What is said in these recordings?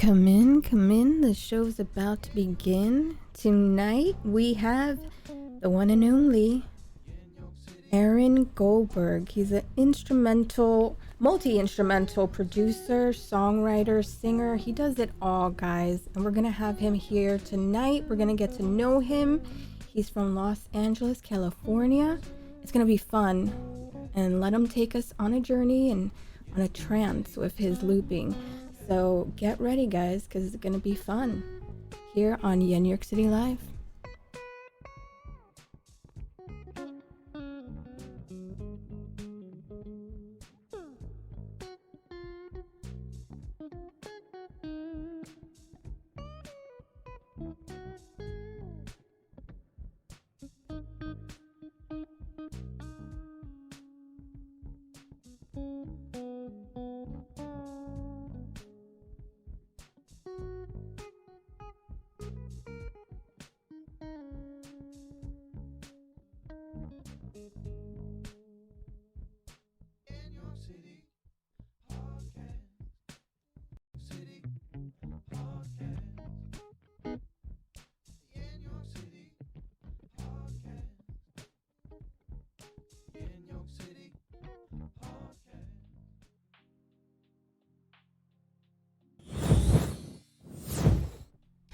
Come in, come in. The show's about to begin. Tonight we have the one and only Aaron Goldberg. He's an multi-instrumental producer, songwriter, singer. He does it all, guys. And we're going to have him here tonight. We're going to get to know him. He's from Los Angeles, California. It's going to be fun. And let him take us on a journey and on a trance with his looping. So get ready, guys, because it's going to be fun here on YenYorkCity Live.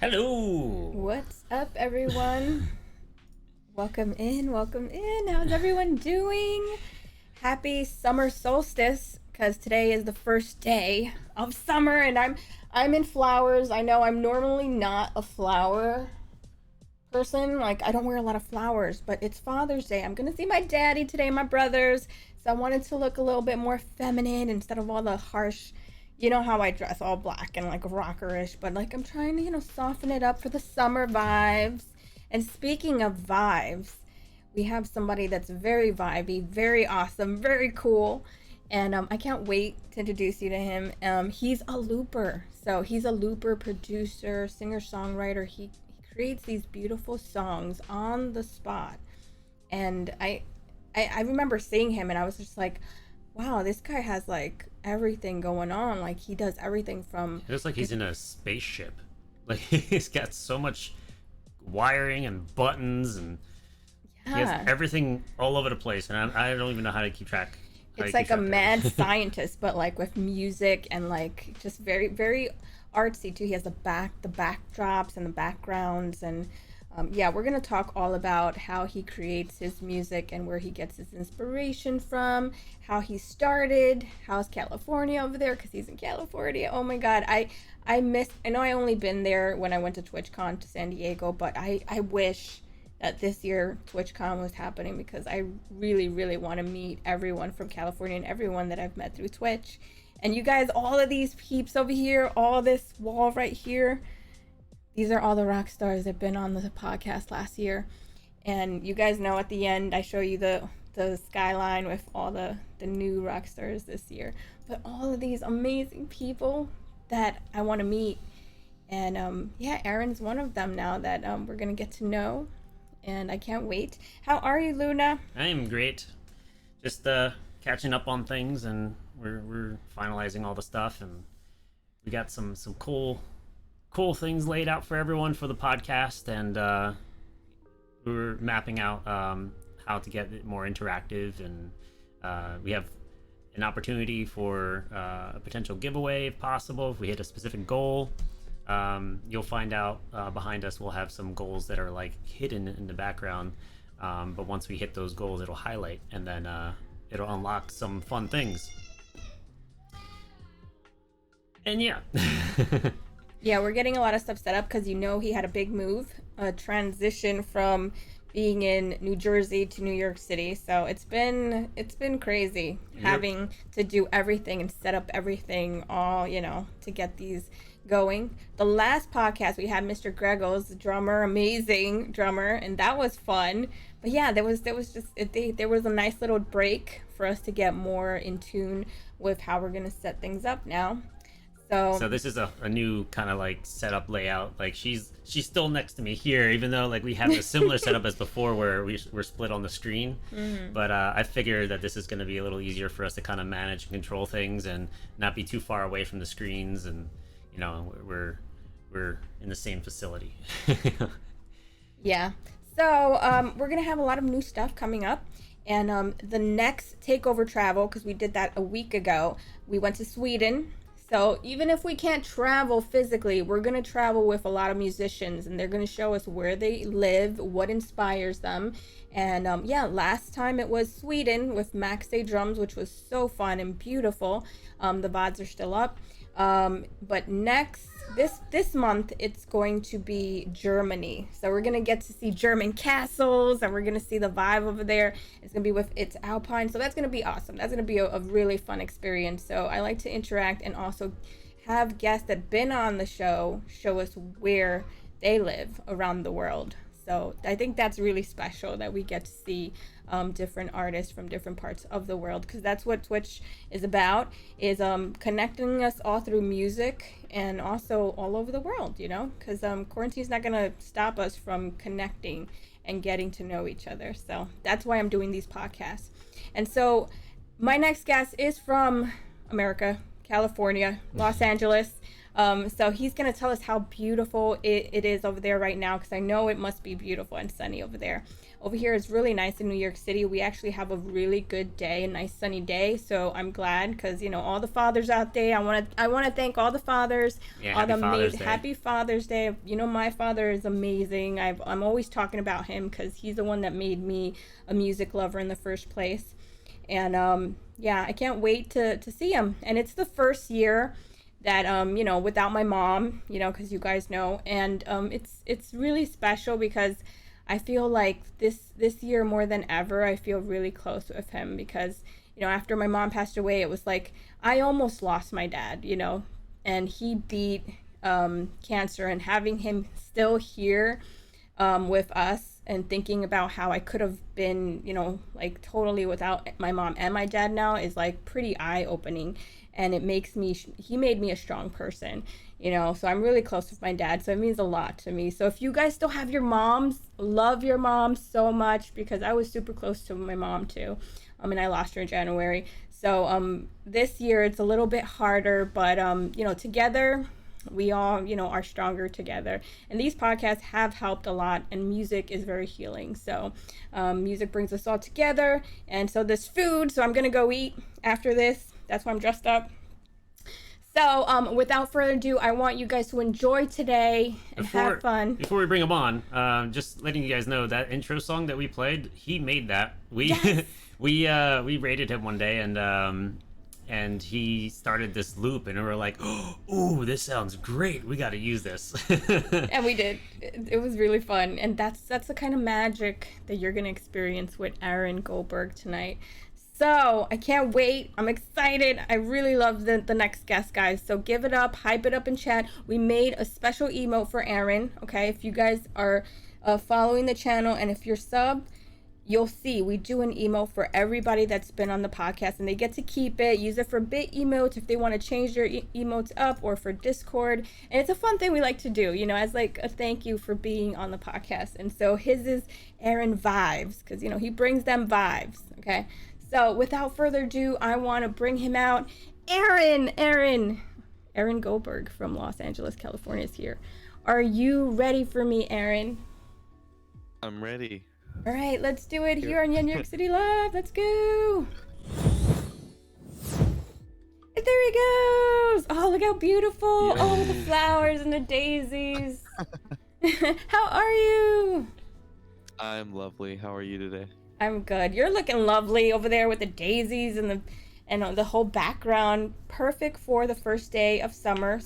Hello. What's up, everyone? Welcome in. How's everyone doing? Happy summer solstice, because today is the first day of summer, and I'm in flowers. I know I'm normally not a flower person. Like, I don't wear a lot of flowers, but it's Father's Day. I'm gonna see my daddy today, my brothers. So I wanted to look a little bit more feminine instead of all the harsh. You know how I dress, all black and like rockerish, but like I'm trying to, soften it up for the summer vibes. And speaking of vibes, we have somebody that's very vibey, very awesome, very cool. And I can't wait to introduce you to him. He's a looper. So he's a looper, producer, singer-songwriter. He creates these beautiful songs on the spot. And I remember seeing him and I was just like, wow, this guy has like everything going on. Like, he does everything from... It looks like he's in a spaceship. Like, he's got so much wiring and buttons, and he has everything all over the place, and I don't even know how to keep track. It's like a mad scientist, but like with music and like just very, very artsy too. He has the backdrops and the backgrounds, and we're gonna talk all about how he creates his music and where he gets his inspiration from, how he started, how's California over there, because he's in California. Oh my God, I know I only been there when I went to TwitchCon to San Diego, but I wish that this year TwitchCon was happening, because I really, really want to meet everyone from California and everyone that I've met through Twitch. And you guys, all of these peeps over here, all this wall right here, these are all the rock stars that have been on the podcast last year. And you guys know at the end, I show you the skyline with all the new rock stars this year. But all of these amazing people that I want to meet. And Aaron's one of them now that we're going to get to know. And I can't wait. How are you, Luna? I am great. Just catching up on things, and we're finalizing all the stuff. And we got some cool things laid out for everyone for the podcast, and we're mapping out how to get it more interactive, and we have an opportunity for a potential giveaway if possible if we hit a specific goal. You'll find out behind us we'll have some goals that are like hidden in the background, but once we hit those goals it'll highlight, and then it'll unlock some fun things. And Yeah, we're getting a lot of stuff set up because he had a big move, a transition from being in New Jersey to New York City. So it's been crazy having to do everything and set up everything all, to get these going. The last podcast we had Mr. Gregos, the drummer, amazing drummer, and that was fun. But yeah, there was a nice little break for us to get more in tune with how we're gonna set things up now. So this is a new kind of like setup layout. Like she's still next to me here, even though like we have a similar setup as before where we're split on the screen. Mm-hmm. But I figured that this is going to be a little easier for us to kind of manage and control things and not be too far away from the screens, and you know, we're in the same facility. Yeah. So we're gonna have a lot of new stuff coming up, and the next takeover travel, because we did that a week ago. We went to Sweden. So even if we can't travel physically, we're gonna travel with a lot of musicians, and they're gonna show us where they live, what inspires them. And yeah, last time it was Sweden with Max Day Drums, which was so fun and beautiful. The VODs are still up. But next this month it's going to be Germany. So we're gonna get to see German castles, and we're gonna see the vibe over there. It's gonna be with It's Alpine, so that's gonna be awesome. That's gonna be a really fun experience. So I like to interact and also have guests that been on the show show us where they live around the world. So I think that's really special that we get to see different artists from different parts of the world, because that's what Twitch is about, is connecting us all through music and also all over the world, you know, because quarantine's not going to stop us from connecting and getting to know each other. So that's why I'm doing these podcasts. And so my next guest is from America, California, Los Angeles. So he's going to tell us how beautiful it is over there right now, because I know it must be beautiful and sunny over there. Over here is really nice in New York City. We actually have a really good day, a nice sunny day. So I'm glad, because, you know, all the fathers out there, I want to thank all the fathers. Yeah, happy Father's Day. Happy Father's Day. You know, my father is amazing. I'm always talking about him, because he's the one that made me a music lover in the first place. And yeah, I can't wait to see him. And it's the first year that you know, without my mom, you know, because you guys know, and it's really special, because I feel like this year more than ever, I feel really close with him, because, you know, after my mom passed away, it was like I almost lost my dad, you know, and he beat cancer, and having him still here with us, and thinking about how I could have been, you know, like totally without my mom and my dad now, is like pretty eye-opening. And it makes me, he made me a strong person, you know, so I'm really close with my dad, so it means a lot to me. So if you guys still have your moms, love your moms so much, because I was super close to my mom too, and I lost her in January. So this year it's a little bit harder, but you know, together we all, you know, are stronger together. And these podcasts have helped a lot, and music is very healing. So music brings us all together, and so this food, so I'm gonna go eat after this. That's why I'm dressed up. So without further ado, I want you guys to enjoy today and have fun. Before we bring him on, just letting you guys know that intro song that we played, he made that. Yes. We rated him one day, and he started this loop, and we were like, "Oh, this sounds great. We got to use this." And we did. It was really fun, and that's the kind of magic that you're gonna experience with Aaron Goldberg tonight. So I can't wait. I'm excited. I really love the next guest, guys. So give it up, hype it up in chat. We made a special emote for Aaron. Okay, if you guys are following the channel, and if you're sub, you'll see we do an emote for everybody that's been on the podcast, and they get to keep it, use it for bit emotes if they want to change their emotes up, or for Discord. And it's a fun thing we like to do, you know, as like a thank you for being on the podcast. And so his is Aaron Vibes, because, you know, he brings them vibes. Okay, so without further ado, I want to bring him out. Aaron Goldberg from Los Angeles, California is here. Are you ready for me, Aaron? I'm ready. All right, let's do it here on YenYorkCity Live. Let's go. And there he goes. Oh, look how beautiful. Yay. Oh, the flowers and the daisies. How are you? I'm lovely. How are you today? I'm good. You're looking lovely over there with the daisies and the whole background. Perfect for the first day of summer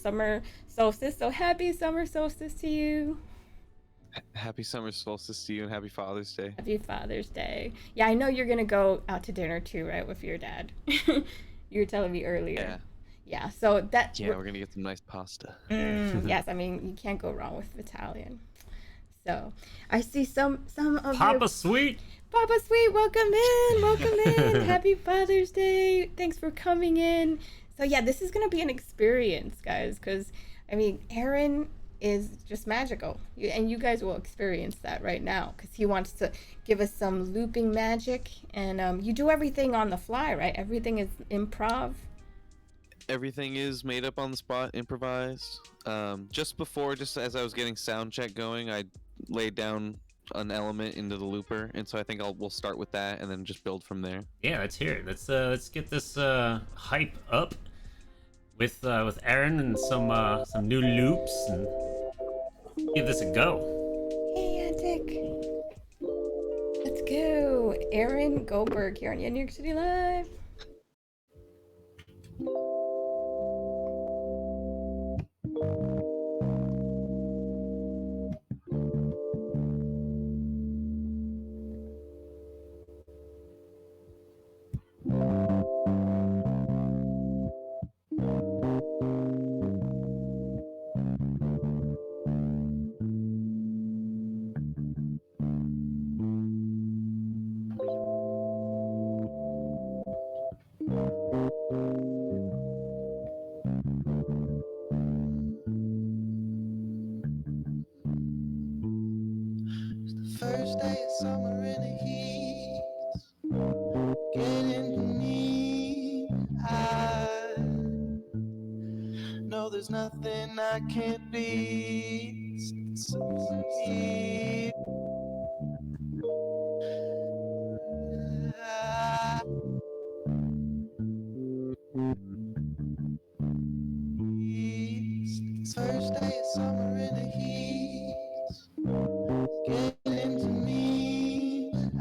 solstice. So happy summer solstice to you. Happy summer solstice to you, and happy Father's Day. Happy Father's Day. Yeah, I know you're gonna go out to dinner too, right, with your dad? You were telling me earlier. Yeah. So that. Yeah, we're gonna get some nice pasta. Yes, I mean, you can't go wrong with Italian. So I see some of Papa Sweet. Papa Sweet, welcome in. Happy Father's Day. Thanks for coming in. So yeah, this is gonna be an experience, guys, because I mean, Aaron is just magical, and you guys will experience that right now, because he wants to give us some looping magic. And you do everything on the fly, right? Everything is improv. Everything is made up on the spot, improvised. Just as I was getting sound check going, I laid down an element into the looper, and so I think we'll start with that and then just build from there. Yeah, let's hear it. Let's get this hype up with Aaron and some new loops and give this a go. Hey, Antic. Let's go. Aaron Goldberg here on YenYorkCity Live. First day of summer in the heat, getting to me. I know there's nothing I can't beat. So deep. First day of summer in the heat, getting to me. I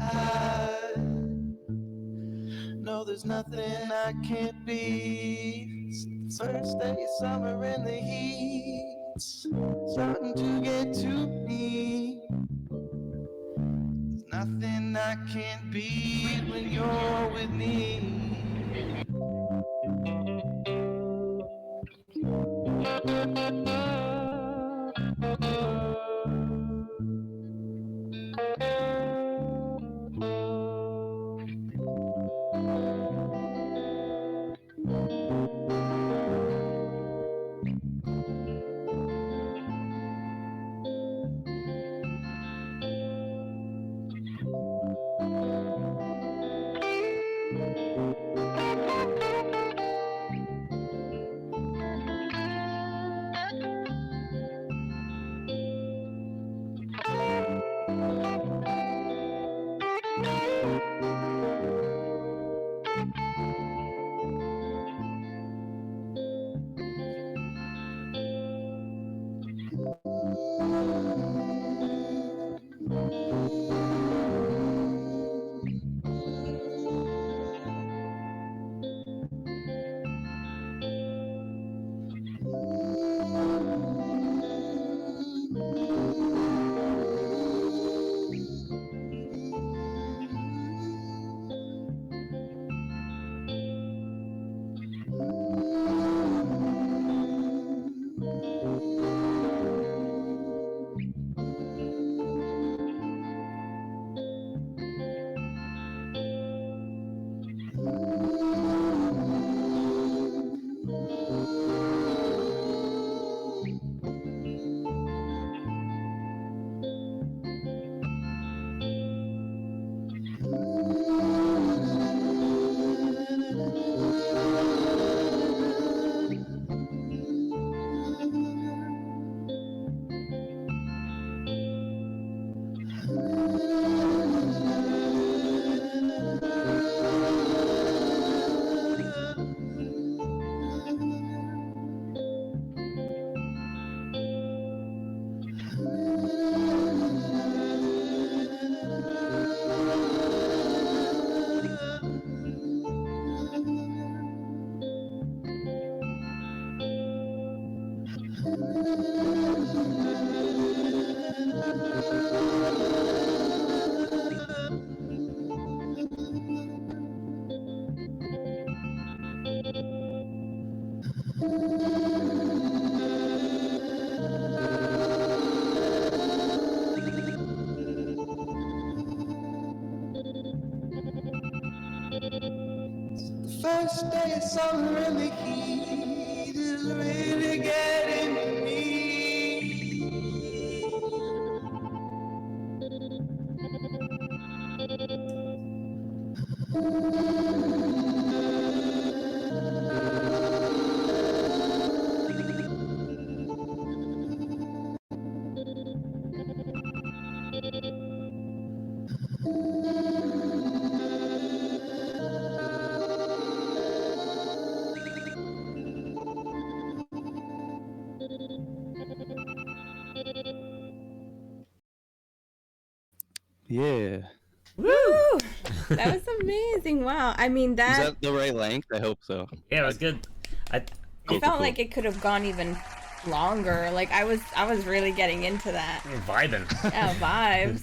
know there's nothing I can't beat. First day of summer in the heat, starting to get to me. There's nothing I can't beat when you're with me. First day of summer and the heat is really getting to me. Yeah. Woo! That was amazing. Wow. I mean, Is that that the right length? I hope so. Yeah, it was good. I it felt like it could have gone even longer. Like I was really getting into that. we're vibing. Yeah, vibes.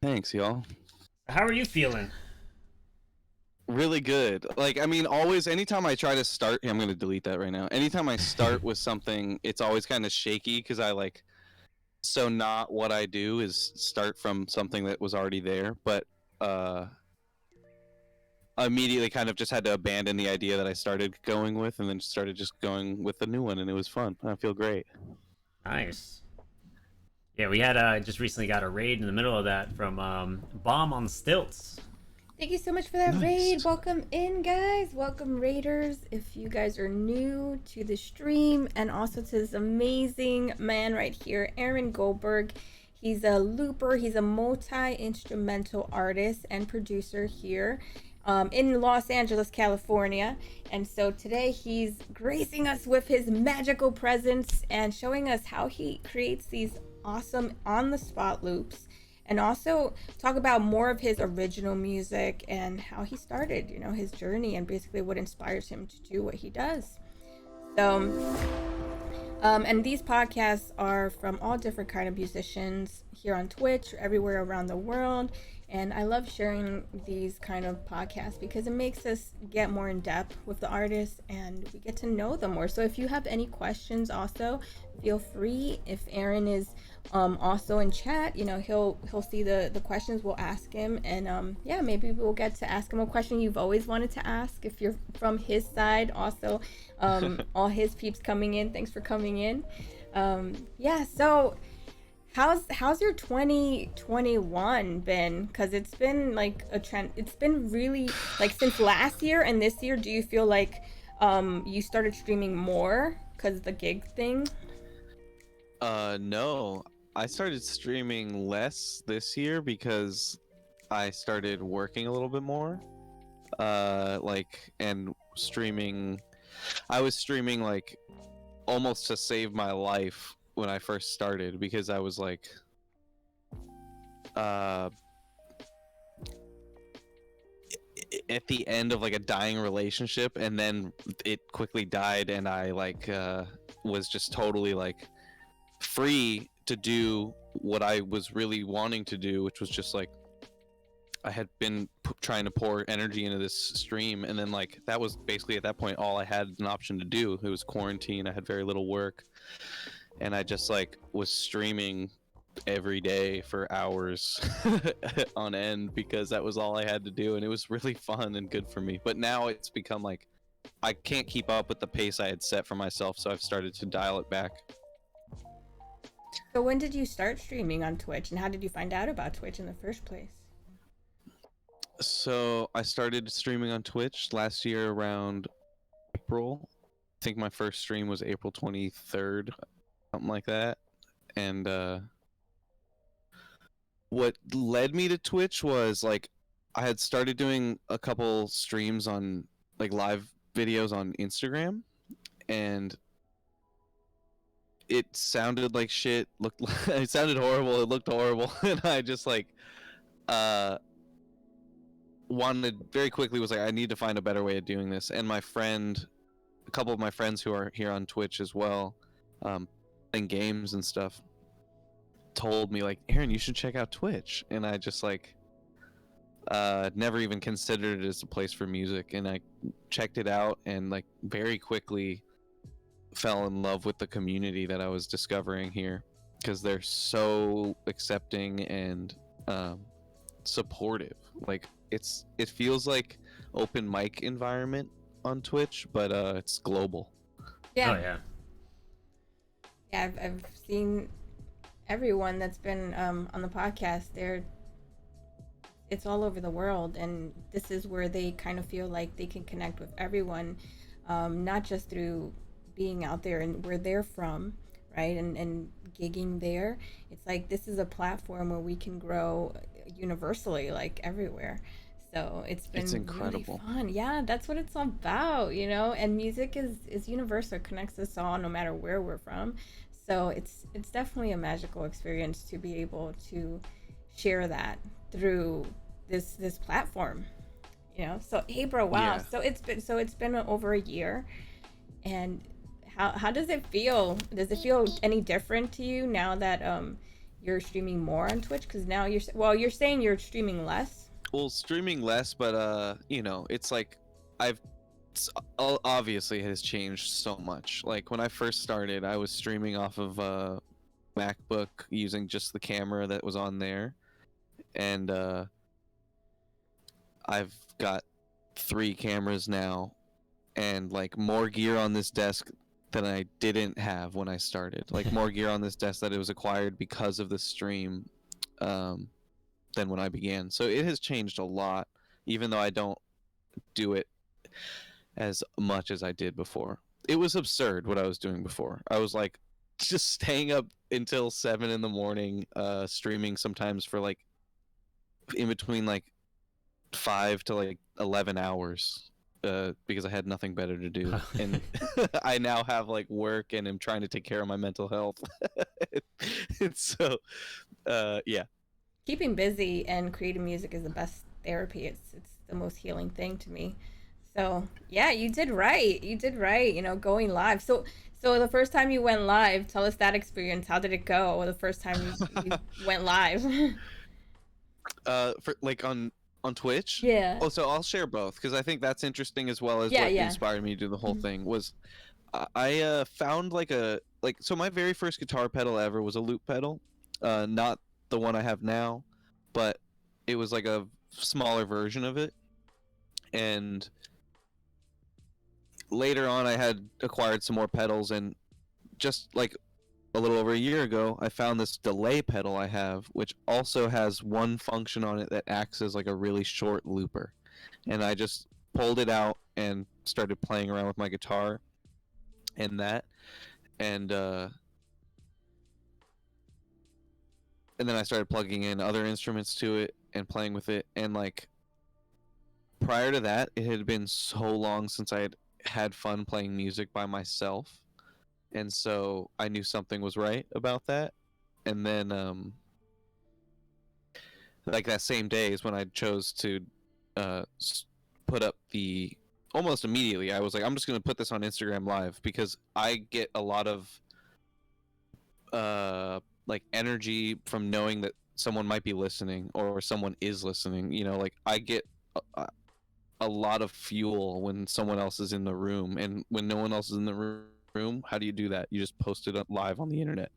Thanks, y'all. How are you feeling? Really good. Like, I mean, always, anytime I try to start, I'm going to delete that right now. Anytime I start with something, it's always kind of shaky because so not what I do is start from something that was already there. But I immediately kind of just had to abandon the idea that I started going with and then started just going with the new one. And it was fun. I feel great. Nice. Yeah, we had just recently got a raid in the middle of that from Bomb on Stilts. Thank you so much for that raid. Welcome in, guys. Welcome, raiders. If you guys are new to the stream, and also to this amazing man right here, Aaron Goldberg. He's a looper. He's a multi-instrumental artist and producer here in Los Angeles, California. And so today he's gracing us with his magical presence and showing us how he creates these awesome on-the-spot loops. And also talk about more of his original music and how he started, you know, his journey and basically what inspires him to do what he does. So, and these podcasts are from all different kind of musicians here on Twitch, everywhere around the world. And I love sharing these kind of podcasts because it makes us get more in depth with the artists and we get to know them more. So if you have any questions also, feel free. If Aaron is also in chat, you know, he'll see the questions, we'll ask him. And yeah, maybe we'll get to ask him a question you've always wanted to ask if you're from his side. Also, all his peeps coming in. Thanks for coming in. Yeah, so how's your 2021 been? Because it's been like a trend. It's been really like since last year and this year. Do you feel like you started streaming more because of the gig thing? No. I started streaming less this year because I started working a little bit more. And streaming. I was streaming like almost to save my life when I first started because I was like at the end of like a dying relationship, and then it quickly died, and I was just totally like free to do what I was really wanting to do, which was just like I had been trying to pour energy into this stream, and then like that was basically at that point all I had an option to do. It was quarantine. I had very little work, and I just like was streaming every day for hours on end because that was all I had to do, and it was really fun and good for me. But now it's become like I can't keep up with the pace I had set for myself, so I've started to dial it back. So when did you start streaming on Twitch, and how did you find out about Twitch in the first place? So I started streaming on Twitch last year around April. I think my first stream was April 23rd, something like that. And what led me to Twitch was like I had started doing a couple streams on like live videos on Instagram, and it sounded like shit, it sounded horrible, it looked horrible, and I just like wanted very quickly was like I need to find a better way of doing this. And a couple of my friends who are here on Twitch as well, playing games and stuff, told me like, Aaron, you should check out Twitch. And I just like never even considered it as a place for music, and I checked it out and like very quickly fell in love with the community that I was discovering here, because they're so accepting and supportive. Like it feels like open mic environment on Twitch, but it's global. Yeah. Oh yeah. Yeah, I've seen everyone that's been on the podcast. It's all over the world, and this is where they kind of feel like they can connect with everyone, not just through being out there and where they're from, right? And gigging there. It's like this is a platform where we can grow universally, like everywhere. So it's been It's really incredible. fun. Yeah, that's what it's all about, you know. And music is universal, it connects us all no matter where we're from. So it's definitely a magical experience to be able to share that through this platform, you know. So hey bro, wow. Yeah. So it's been over a year. And how does it feel? Does it feel any different to you now that you're streaming more on Twitch? Because now you're saying you're streaming less. Well, streaming less, but it's like I've obviously it has changed so much. Like when I first started, I was streaming off of MacBook using just the camera that was on there, and I've got 3 cameras now, and like more gear on this desk than I didn't have when I started. Like more gear on this desk that it was acquired because of the stream, than when I began. So it has changed a lot, even though I don't do it as much as I did before. It was absurd what I was doing before. I was like just staying up until 7 in the morning, streaming sometimes for like in between like 5 to like 11 hours. Because I had nothing better to do, and I now have like work and am trying to take care of my mental health. And so, yeah, Keeping busy and creating music is the best therapy. It's the most healing thing to me. So yeah, you did right. You did right. You know, going live. So the first time you went live, tell us that experience. How did it go? The first time you went live. for like on Twitch. Yeah. Oh, so I'll share both because I think that's interesting as well as Yeah, what yeah. inspired me to do the whole Mhm. thing was I found so my very first guitar pedal ever was a loop pedal, not the one I have now, but it was like a smaller version of it, and later on I had acquired some more pedals, and just like a little over a year ago, I found this delay pedal I have, which also has one function on it that acts as like a really short looper. And I just pulled it out and started playing around with my guitar and that. And and then I started plugging in other instruments to it and playing with it. And like prior to that, it had been so long since I had fun playing music by myself. And so I knew something was right about that. And then like that same day is when I chose to uh, put up the almost immediately. I was like, I'm just gonna put this on Instagram Live because I get a lot of like energy from knowing that someone might be listening or someone is listening. You know, like I get a lot of fuel when someone else is in the room, and when no one else is in the room, how do you do that? You just post it up live on the internet,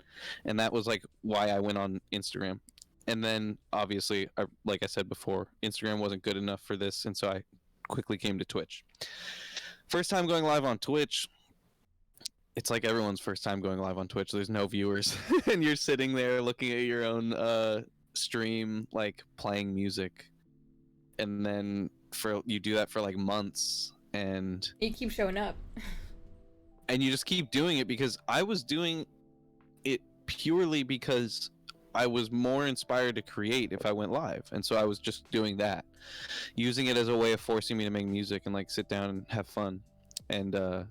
and that was like why I went on Instagram. And then obviously, like I said before, Instagram wasn't good enough for this, and so I quickly came to Twitch. First time going live on Twitch, it's like everyone's first time going live on Twitch. There's no viewers, and you're sitting there looking at your own stream, like playing music, and then you do that for like months, and You keep showing up. you just keep doing it because I was doing it purely because I was more inspired to create if I went live, and so I was just doing that, using it as a way of forcing me to make music and like sit down and have fun. And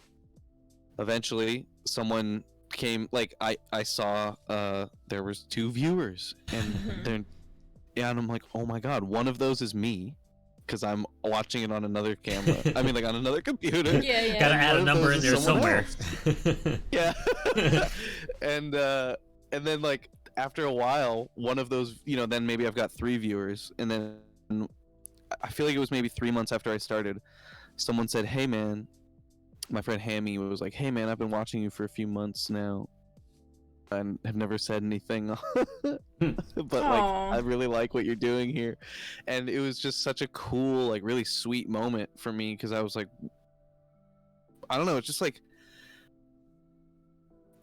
eventually someone came, like I saw there was 2 viewers, and then yeah, and I'm like, oh my god, one of those is me because I'm watching it on another camera. I mean, like on another computer. Yeah, yeah. Gotta And add one a of number those in is there someone somewhere. else. Yeah. And then like after a while, one of those, then maybe I've got 3 viewers, and then I feel like it was maybe 3 months after I started, someone said, "Hey man," my friend Hammy was like, "Hey man, I've been watching you for a few months now and have never said anything, but like I Aw. really like what you're doing here." And it was just such a cool, like really sweet moment for me because I was like, I don't know, it's just like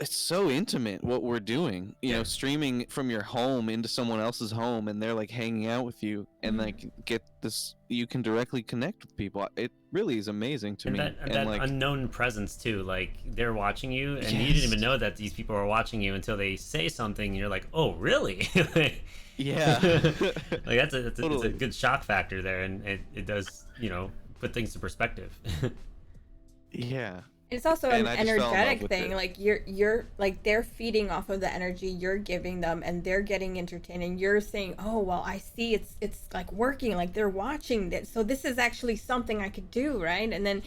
it's so intimate what we're doing, you know, streaming from your home into someone else's home, and they're like hanging out with you, and like get this, you can directly connect with people. It really is amazing to and me. that like unknown presence too, like they're watching you and you didn't even know that these people are watching you until they say something and you're like, oh really? yeah. Like that's a Totally. good shock factor there, and it does, you know, put things to perspective. Yeah. It's also And an I just fell in love energetic with thing. it. Like you're like they're feeding off of the energy you're giving them, and they're getting entertained. And you're saying, "Oh well, I see. It's like working. Like they're watching this. So this is actually something I could do, right?" And then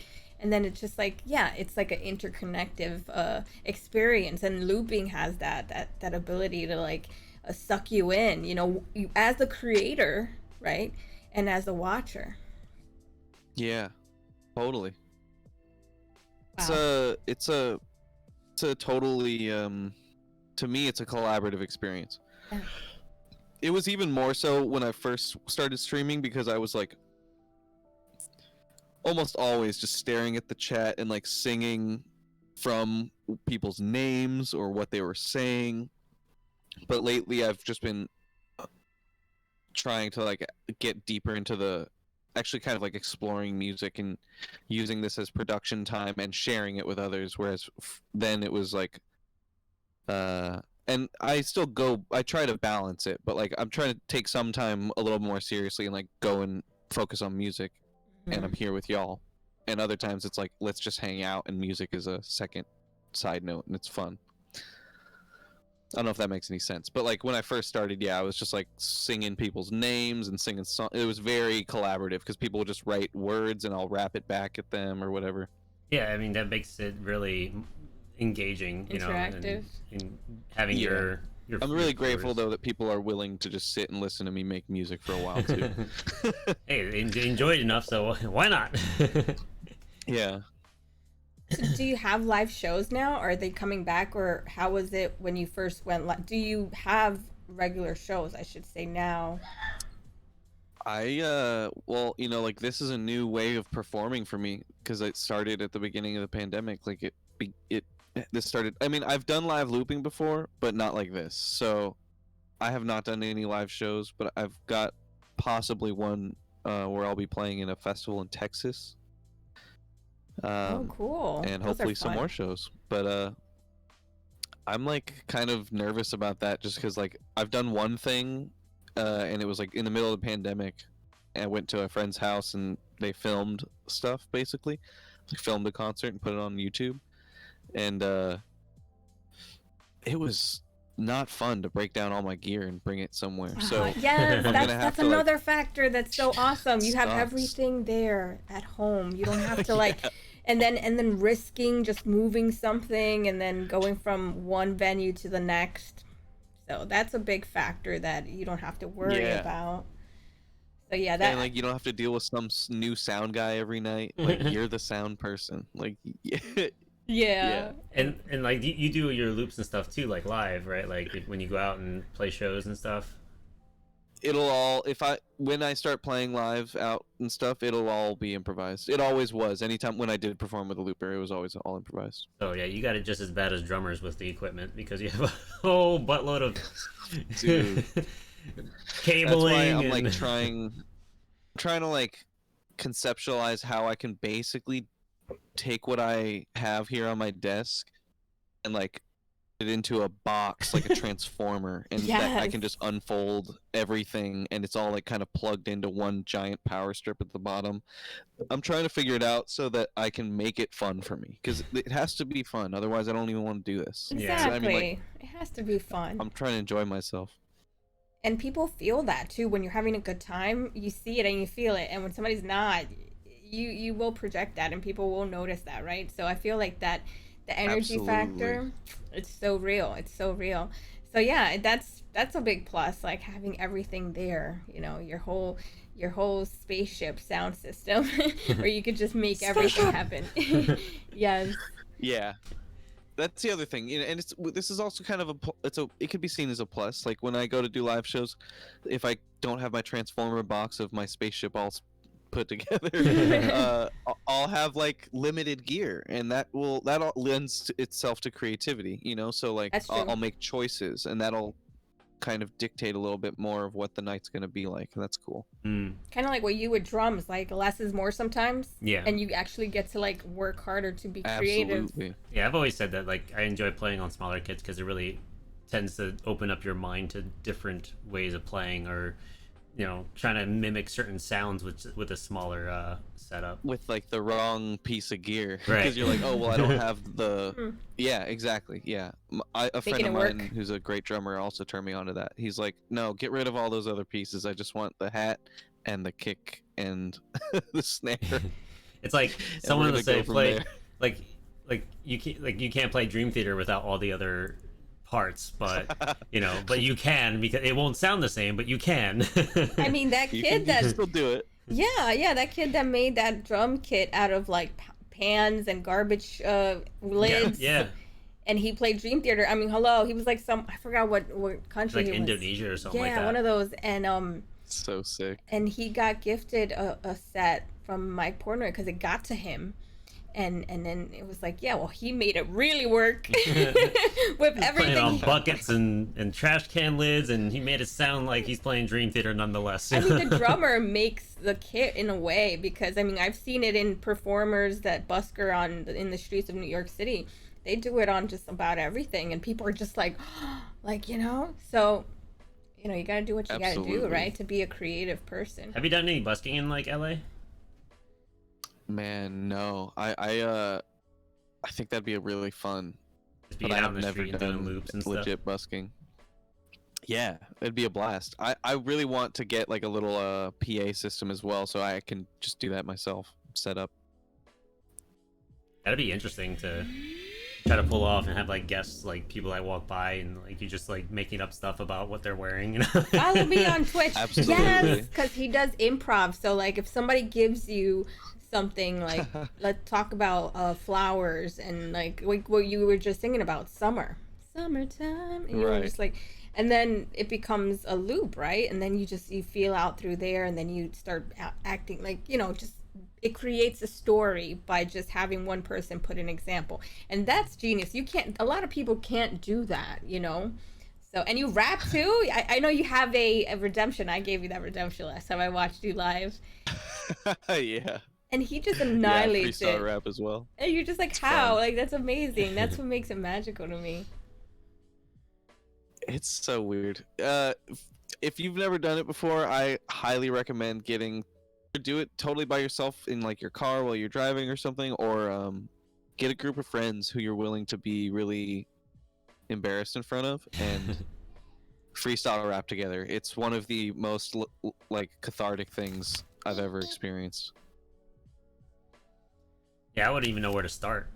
it's just like, yeah, it's like an interconnective experience. And looping has that ability to like suck you in. You know, you, as the creator, right, and as the watcher. Yeah. Totally. Wow. It's a totally to me it's a collaborative experience. Yeah. It was even more so when I first started streaming, because I was like almost always just staring at the chat and like singing from people's names or what they were saying. But lately I've just been trying to like get deeper into the actually kind of like exploring music and using this as production time and sharing it with others, whereas then it was like and I try to balance it, but like I'm trying to take some time a little more seriously and like go and focus on music, and I'm here with y'all. And other times it's like, let's just hang out, and music is a second side note, and it's fun. I don't know if that makes any sense, but like when I first started, yeah, I was just like singing people's names and singing songs. It was very collaborative because people would just write words and I'll rap it back at them or whatever. Yeah, I mean that makes it really engaging, you know, Interactive. and having your I'm really your grateful viewers. though that people are willing to just sit and listen to me make music for a while too. Hey, they enjoy it enough, so why not? Yeah. So do you have live shows now? Are they coming back, or how was it when you first went do you have regular shows, I should say, now? Well, you know, like this is a new way of performing for me because it started at the beginning of the pandemic. Like this started, I mean, I've done live looping before, but not like this. So I have not done any live shows, but I've got possibly one where I'll be playing in a festival in Texas. Oh, cool. And Those are hopefully some fun. more shows. But I'm like kind of nervous about that just because like I've done one thing, and it was like in the middle of the pandemic, and I went to a friend's house and they filmed stuff basically, like filmed a concert and put it on YouTube, and it was not fun to break down all my gear and bring it somewhere. So Yes, I'm gonna have that's to, like, another factor that's so awesome. You have sucks. everything there at home. You don't have to like and then risking just moving something and then going from one venue to the next. So that's a big factor that you don't have to worry Yeah. about. So yeah, that And like you don't have to deal with some new sound guy every night. Like you're the sound person. Like yeah. and like you do your loops and stuff too, like live, right? Like when you go out and play shows and stuff. it'll all when I start playing live out and stuff, it'll all be improvised. It always was. Anytime when I did perform with a looper, it was always all improvised. So yeah, you got it just as bad as drummers with the equipment because you have a whole buttload of Dude. cabling. That's why I'm and... like trying to like conceptualize how I can basically take what I have here on my desk and like it into a box like a transformer, and that I can just unfold everything and it's all like kind of plugged into one giant power strip at the bottom. I'm trying to figure it out so that I can make it fun for me, because it has to be fun, otherwise I don't even want to do this. Exactly. I mean, like, it has to be fun. I'm trying to enjoy myself. And people feel that too. When you're having a good time, you see it and you feel it. And when somebody's not, you will project that and people will notice that, right? So I feel like that the energy factor, it's so real. It's so real. So yeah, that's a big plus, like having everything there, you know, your whole spaceship sound system where you could just make everything happen. Yes. Yeah. That's the other thing, you know, and this is also kind of it could be seen as a plus. Like when I go to do live shows, if I don't have my transformer box of my spaceship all put together, all have like limited gear, and that all lends itself to creativity, you know. So like That's true. I'll make choices, and that'll kind of dictate a little bit more of what the night's gonna be like, and that's cool. Kind of like what you with drums, like less is more sometimes. Yeah. And you actually get to like work harder to be creative. Absolutely. Yeah, I've always said that, like, I enjoy playing on smaller kits because it really tends to open up your mind to different ways of playing, or, you know, trying to mimic certain sounds with a smaller setup. With like the wrong piece of gear, Right. because you're like, oh well, I don't have the. Yeah, exactly. Yeah, a friend Making of it mine work. who's a great drummer also turned me on to that. He's like, no, get rid of all those other pieces. I just want the hat and the kick and the snare. It's like And someone we're will gonna say go from play there. like you can't play Dream Theater without all the other parts, but you know, but you can, because it won't sound the same, but you can. I mean, that You kid can that still do it. yeah, that kid that made that drum kit out of like pans and garbage lids. yeah, And he played Dream Theater. I mean, hello, he was like I forgot what country like he was. Indonesia or something like Yeah, that. one of those. And So sick. and he got gifted a set from Mike Portnoy because it got to him. And then it was like, yeah, well, he made it really work with Playing everything. on buckets and trash can lids, and he made it sound like he's playing Dream Theater nonetheless. I mean, the drummer makes the kit in a way, because I mean, I've seen it in performers that busker in the streets of New York City. They do it on just about everything, and people are just like, like, you know. So, you know, you got to do what you got to do, Absolutely. right, to be a creative person. Have you done any busking in like LA? Man, no. I think that'd be a really fun. Just But being I out have in the never street and doing done loops and stuff. legit busking. Yeah, it'd be a blast. I really want to get like a little PA system as well, so I can just do that myself. Set up. That'd be interesting to try to pull off and have like guests, like people that walk by, and like you just like making up stuff about what they're wearing, you know? Follow me on Twitch. Absolutely. Yes, because he does improv. So, like, if somebody gives you something, like, let's talk about flowers and, like what you were just thinking about, summertime. And you were Right. just like, and then it becomes a loop, right? And then you feel out through there, and then you start acting like, you know, just it creates a story by just having one person put an example. And that's genius. A lot of people can't do that, you know? So, and you rap too? I know you have a redemption. I gave you that redemption last time I watched you live. Yeah. And he just Yeah, annihilates freestyle it. rap as well. And you're just like, It's how? fun. Like, that's amazing. That's what makes it magical to me. It's so weird. If you've never done it before, I highly recommend do it totally by yourself in like your car while you're driving or something, or get a group of friends who you're willing to be really embarrassed in front of and freestyle rap together. It's one of the most like cathartic things I've ever experienced. Yeah, I wouldn't even know where to start.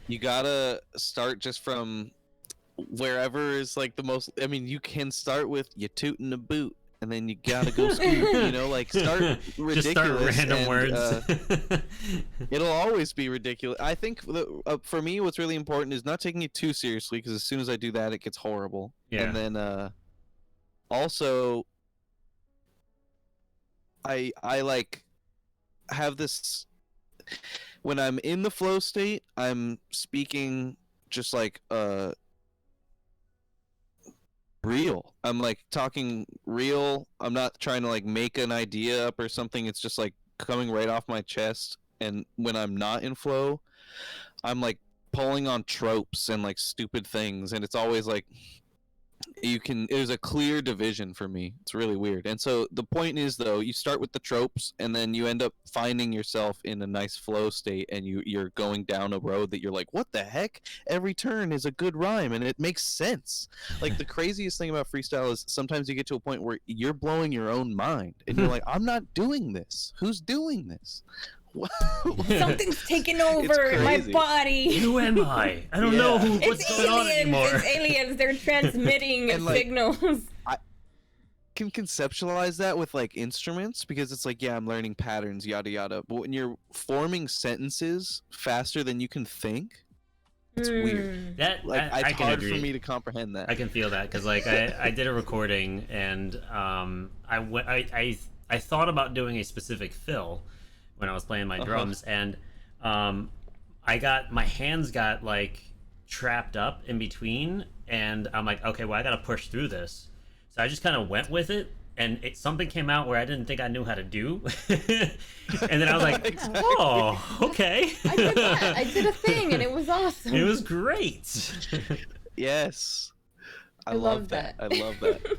You gotta start just from wherever is like the most. I mean, you can start with you tootin' a boot, and then you gotta go scoot. You know, like start ridiculous. Just start random and, words. It'll always be ridiculous. I think for me, what's really important is not taking it too seriously, because as soon as I do that, it gets horrible. Yeah. And then also, I like have this when I'm in the flow state. I'm speaking just like real. I'm like talking real. I'm not trying to like make an idea up or something. It's just like coming right off my chest. And when I'm not in flow, I'm like pulling on tropes and like stupid things, and it's always like there's a clear division for me. It's really weird. And so the point is, though, you start with the tropes, and then you end up finding yourself in a nice flow state, and you're going down a road that you're like, what the heck? Every turn is a good rhyme, and it makes sense. Like, the craziest thing about freestyle is sometimes you get to a point where you're blowing your own mind, and you're like, I'm not doing this. Who's doing this? Something's taking over my crazy. body. Who am I? I don't know what's It's going on aliens. anymore. It's aliens. They're transmitting And, like, signals. Can conceptualize that with like instruments, because it's like, yeah, I'm learning patterns, yada yada, but when you're forming sentences faster than you can think, it's weird. That Like, I it's can hard agree. for me to comprehend that. I can feel that, because like I did a recording, and I I thought about doing a specific fill when I was playing my drums, and I got my hands got like trapped up in between, and I'm like, okay, well, I gotta push through this. So I just kind of went with it, and something came out where I didn't think I knew how to do, and then I was like, oh, okay. I did that. I did a thing, and it was awesome. It was great. Yes. I love love that. that. I love that.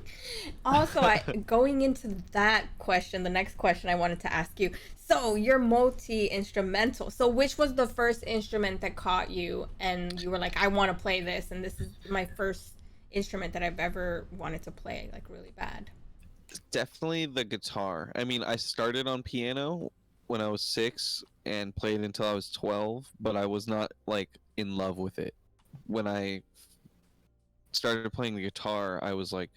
Also, going into that question, the next question I wanted to ask you. So you're multi-instrumental. So which was the first instrument that caught you and you were like, I want to play this, and this is my first instrument that I've ever wanted to play, like really bad? Definitely the guitar. I mean, I started on piano when I was 6 and played until I was 12, but I was not like in love with it. When I started playing the guitar, I was like,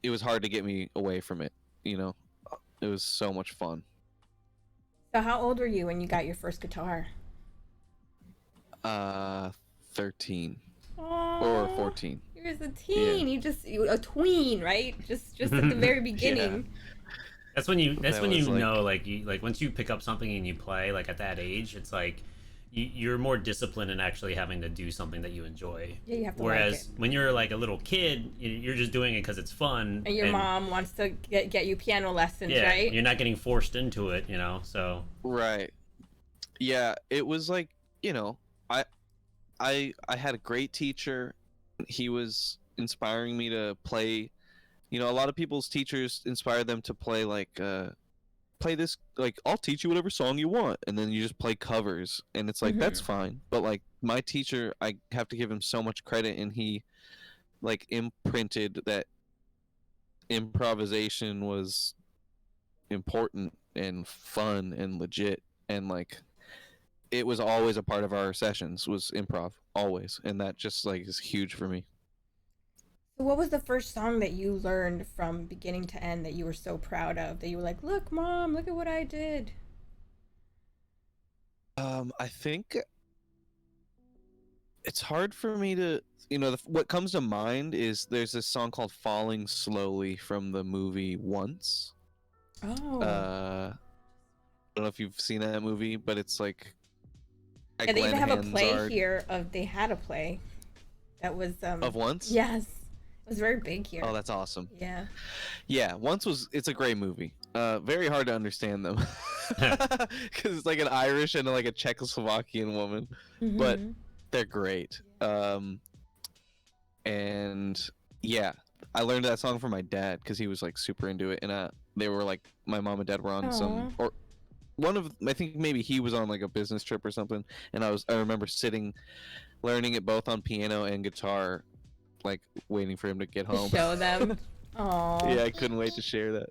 it was hard to get me away from it. You know, it was so much fun. So how old were you when you got your first guitar? 13 Aww, or 14. You was a teen. A tween, right? Just at the very beginning. That's when you know, like once you pick up something and you play, like at that age, it's like you're more disciplined in actually having to do something that you enjoy. Yeah, you have to. Whereas like it. when you're like a little kid, you're just doing it because it's fun. And your mom wants to get you piano lessons, yeah, right? You're not getting forced into it, you know. So Right. Yeah, it was like, you know, I had a great teacher. He was inspiring me to play. You know, a lot of people's teachers inspire them to play like play this, like, I'll teach you whatever song you want, and then you just play covers, and it's like that's fine. But like my teacher, I have to give him so much credit, and he like imprinted that improvisation was important and fun and legit, and like it was always a part of our sessions was improv, always, and that just like is huge for me. So what was the first song that you learned from beginning to end that you were so proud of, that you were like, look, Mom, look at what I did? I think it's hard for me to, you know, what comes to mind is there's this song called Falling Slowly from the movie Once. Oh. I don't know if you've seen that movie, but it's like yeah, they even have a play here they had a play that was of Once. Yes, it was very big here. Oh, that's awesome. Yeah, It's a great movie. Very hard to understand them because it's like an Irish and like a Czechoslovakian woman, but they're great. And yeah, I learned that song from my dad because he was like super into it, and they were like, my mom and dad were on some, or one of, I think maybe he was on like a business trip or something, and I remember sitting learning it both on piano and guitar, like waiting for him to get home. To show them. Oh. Yeah, I couldn't wait to share that.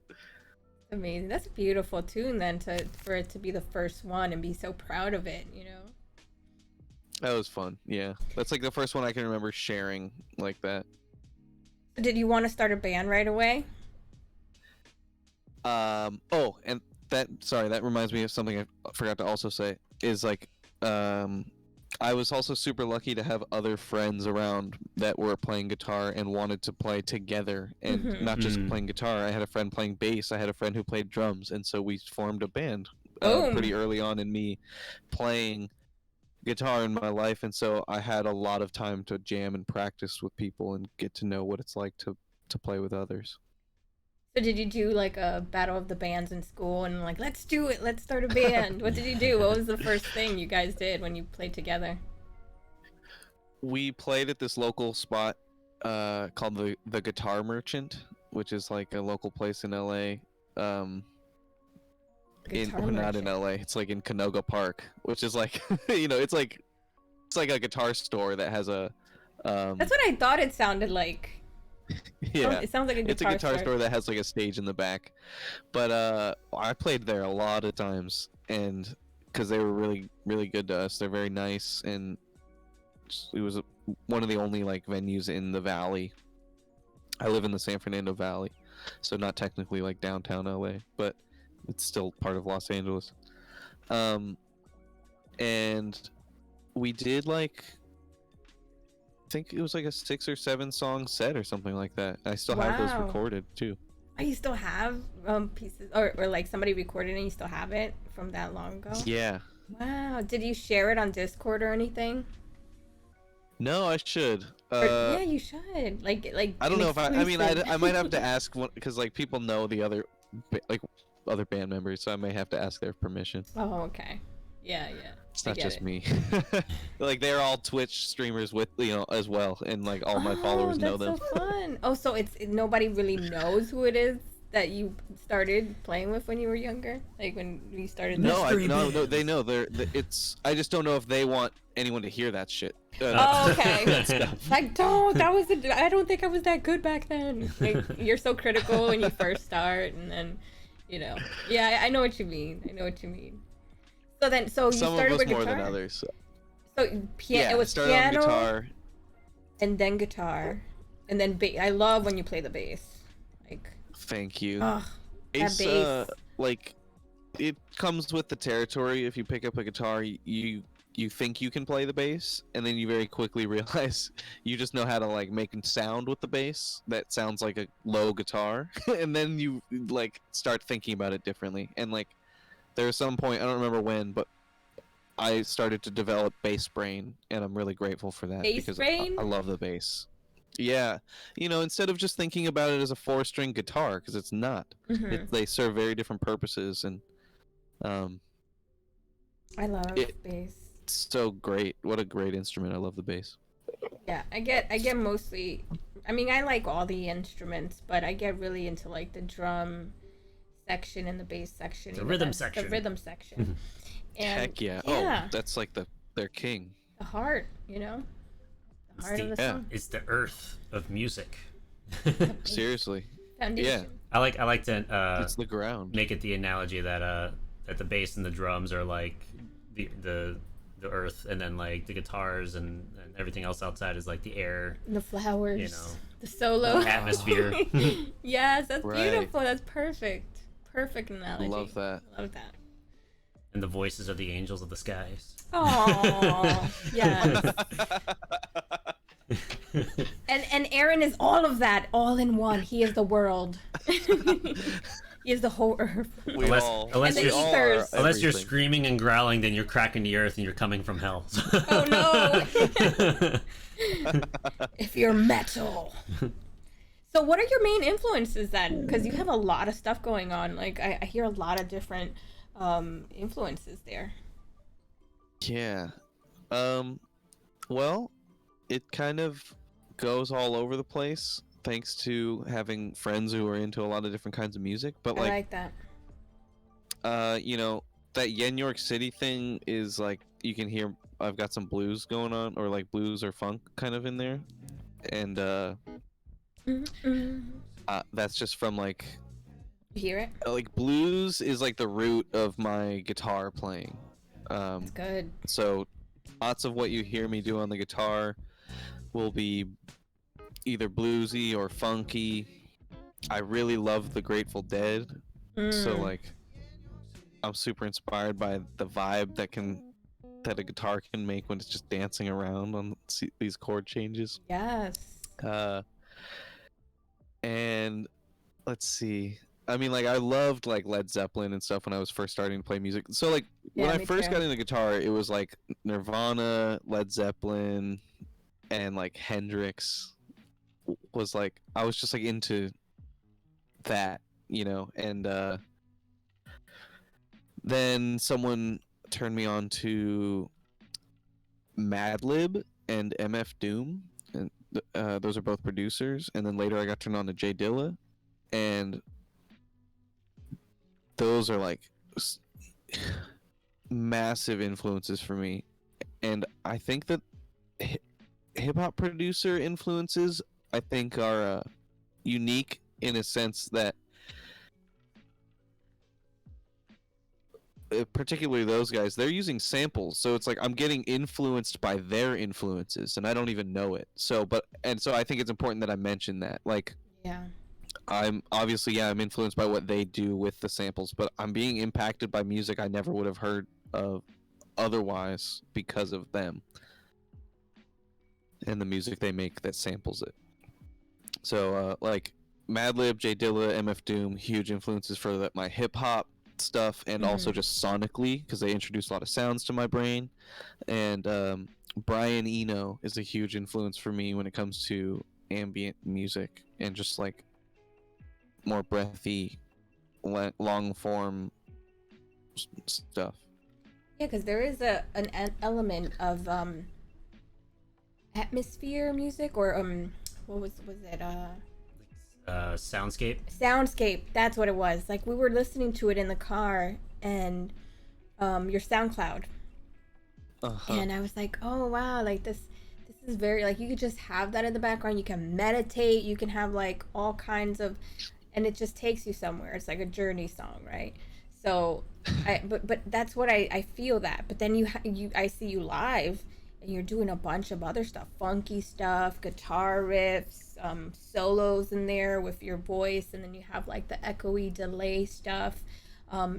Amazing. That's a beautiful tune then, for it to be the first one and be so proud of it, you know. That was fun. Yeah, that's like the first one I can remember sharing like that. Did you want to start a band right away? Oh, and that reminds me of something I forgot to also say, is like I was also super lucky to have other friends around that were playing guitar and wanted to play together, and not just playing guitar. I had a friend playing bass, I had a friend who played drums, and so we formed a band pretty early on in me playing guitar in my life, and so I had a lot of time to jam and practice with people and get to know what it's like to play with others. So did you do like a battle of the bands in school and like, let's do it, let's start a band? What did you do? What was the first thing you guys did when you played together? We played at this local spot called the Guitar Merchant, which is like a local place in LA. Not in LA, it's like in Canoga Park, which is like you know, it's like a guitar store that has a That's what I thought it sounded like. Yeah, it sounds like a guitar it's a guitar store that has like a stage in the back. But I played there a lot of times, and because they were really, really good to us. They're very nice, and it was one of the only like venues in the valley. I live in the San Fernando Valley, so not technically like downtown LA, but it's still part of Los Angeles. And we did like, I think it was like a 6 or 7 song set or something like that. I still have those recorded too. Oh, you still have pieces, or like somebody recorded and you still have it from that long ago? Yeah. Wow. Did you share it on Discord or anything? No, I should. Or, yeah, you should. Like I don't an know if I mean, exclusive. I might have to ask one because like people know the other, like other band members, so I may have to ask their permission. Oh, okay. Yeah. It's I not get just it. me. Like they're all Twitch streamers with as well, and like all my followers know them. That's so fun. Oh, so nobody really knows who it is that you started playing with when you were younger, like when you started. No, this? no, they know. It's. I just don't know if they want anyone to hear that shit. Oh, okay. Let's go. Like, I don't think I was that good back then. Like, you're so critical when you first start, and then, yeah, I know what you mean. So you Some started of us with more guitar. than others. So Yeah, it was started piano, on guitar. and then guitar, and then bass. I love when you play the bass. Like, Thank you. ugh, that It's bass. like it comes with the territory. If you pick up a guitar, you think you can play the bass, and then you very quickly realize you just know how to like make a sound with the bass that sounds like a low guitar, and then you like start thinking about it differently. And like there's some point, I don't remember when, but I started to develop bass brain, and I'm really grateful for that Bass because brain? I love the bass. Yeah, instead of just thinking about it as a 4-string guitar, because it's not. Mhm. They serve very different purposes, and I love it- bass. it's so great. What a great instrument. I love the bass. Yeah, I get mostly. I mean, I like all the instruments, but I get really into like the drum section and the bass section. The rhythm section. The rhythm section. And Heck yeah. yeah. Oh, that's like their king. The heart, the heart of the Yeah. song. It's the earth of music. Seriously. Foundation. I like to It's the ground. make it the analogy that the bass and the drums are like the earth, and then like the guitars and everything else outside is like the air, The flowers. you know, The solo. the atmosphere. Yes, that's Right. beautiful. That's perfect. Perfect analogy. Love that. Love that. And the voices of the angels of the skies. Oh, yes. And Aaron is all of that, all in one. He is the world. He is the whole earth. We Unless- all, unless we you're- all are Unless you're everything. screaming and growling, then you're cracking the earth and you're coming from hell. Oh no! If you're metal. So what are your main influences then? Because you have a lot of stuff going on. Like I hear a lot of different influences there. Yeah. Well, it kind of goes all over the place thanks to having friends who are into a lot of different kinds of music. But I like, like that. that YenYorkCity thing is like you can hear I've got some blues going on, or like blues or funk kind of in there, and that's just from like You hear it? blues is like the root of my guitar playing. It's good. So lots of what you hear me do on the guitar will be either bluesy or funky. I really love the Grateful Dead, so like I'm super inspired by the vibe that a guitar can make when it's just dancing around on these chord changes. Yes. And let's see. I mean, like I loved like Led Zeppelin and stuff when I was first starting to play music. So like when Yeah, I me first too. got into guitar, it was like Nirvana, Led Zeppelin, and like Hendrix was like I was just like into that, and then someone turned me on to Madlib and MF Doom, and those are both producers. And then later I got turned on to Jay Dilla, and those are like massive influences for me. And I think that hip hop producer influences I think are unique in a sense that particularly those guys, they're using samples, so it's like I'm getting influenced by their influences and I don't even know it. So I think it's important that I mention that. Like Yeah. I'm obviously I'm influenced by what they do with the samples, but I'm being impacted by music I never would have heard of otherwise because of them and the music they make that samples it. So like Madlib, J Dilla, MF Doom, huge influences for my hip hop stuff, and also just sonically because they introduce a lot of sounds to my brain. And Brian Eno is a huge influence for me when it comes to ambient music and just like more breathy, long form stuff. Yeah, because there is an element of atmosphere music, or what was it Soundscape. Soundscape, that's what it was. Like, we were listening to it in the car, and your SoundCloud, and I was like, oh wow, like this is very, like, you could just have that in the background, you can meditate, you can have like all kinds of, and it just takes you somewhere. It's like a journey song, right? So but that's what I feel that. But then I see you live, and you're doing a bunch of other stuff, funky stuff, guitar riffs, solos in there with your voice, and then you have like the echoey delay stuff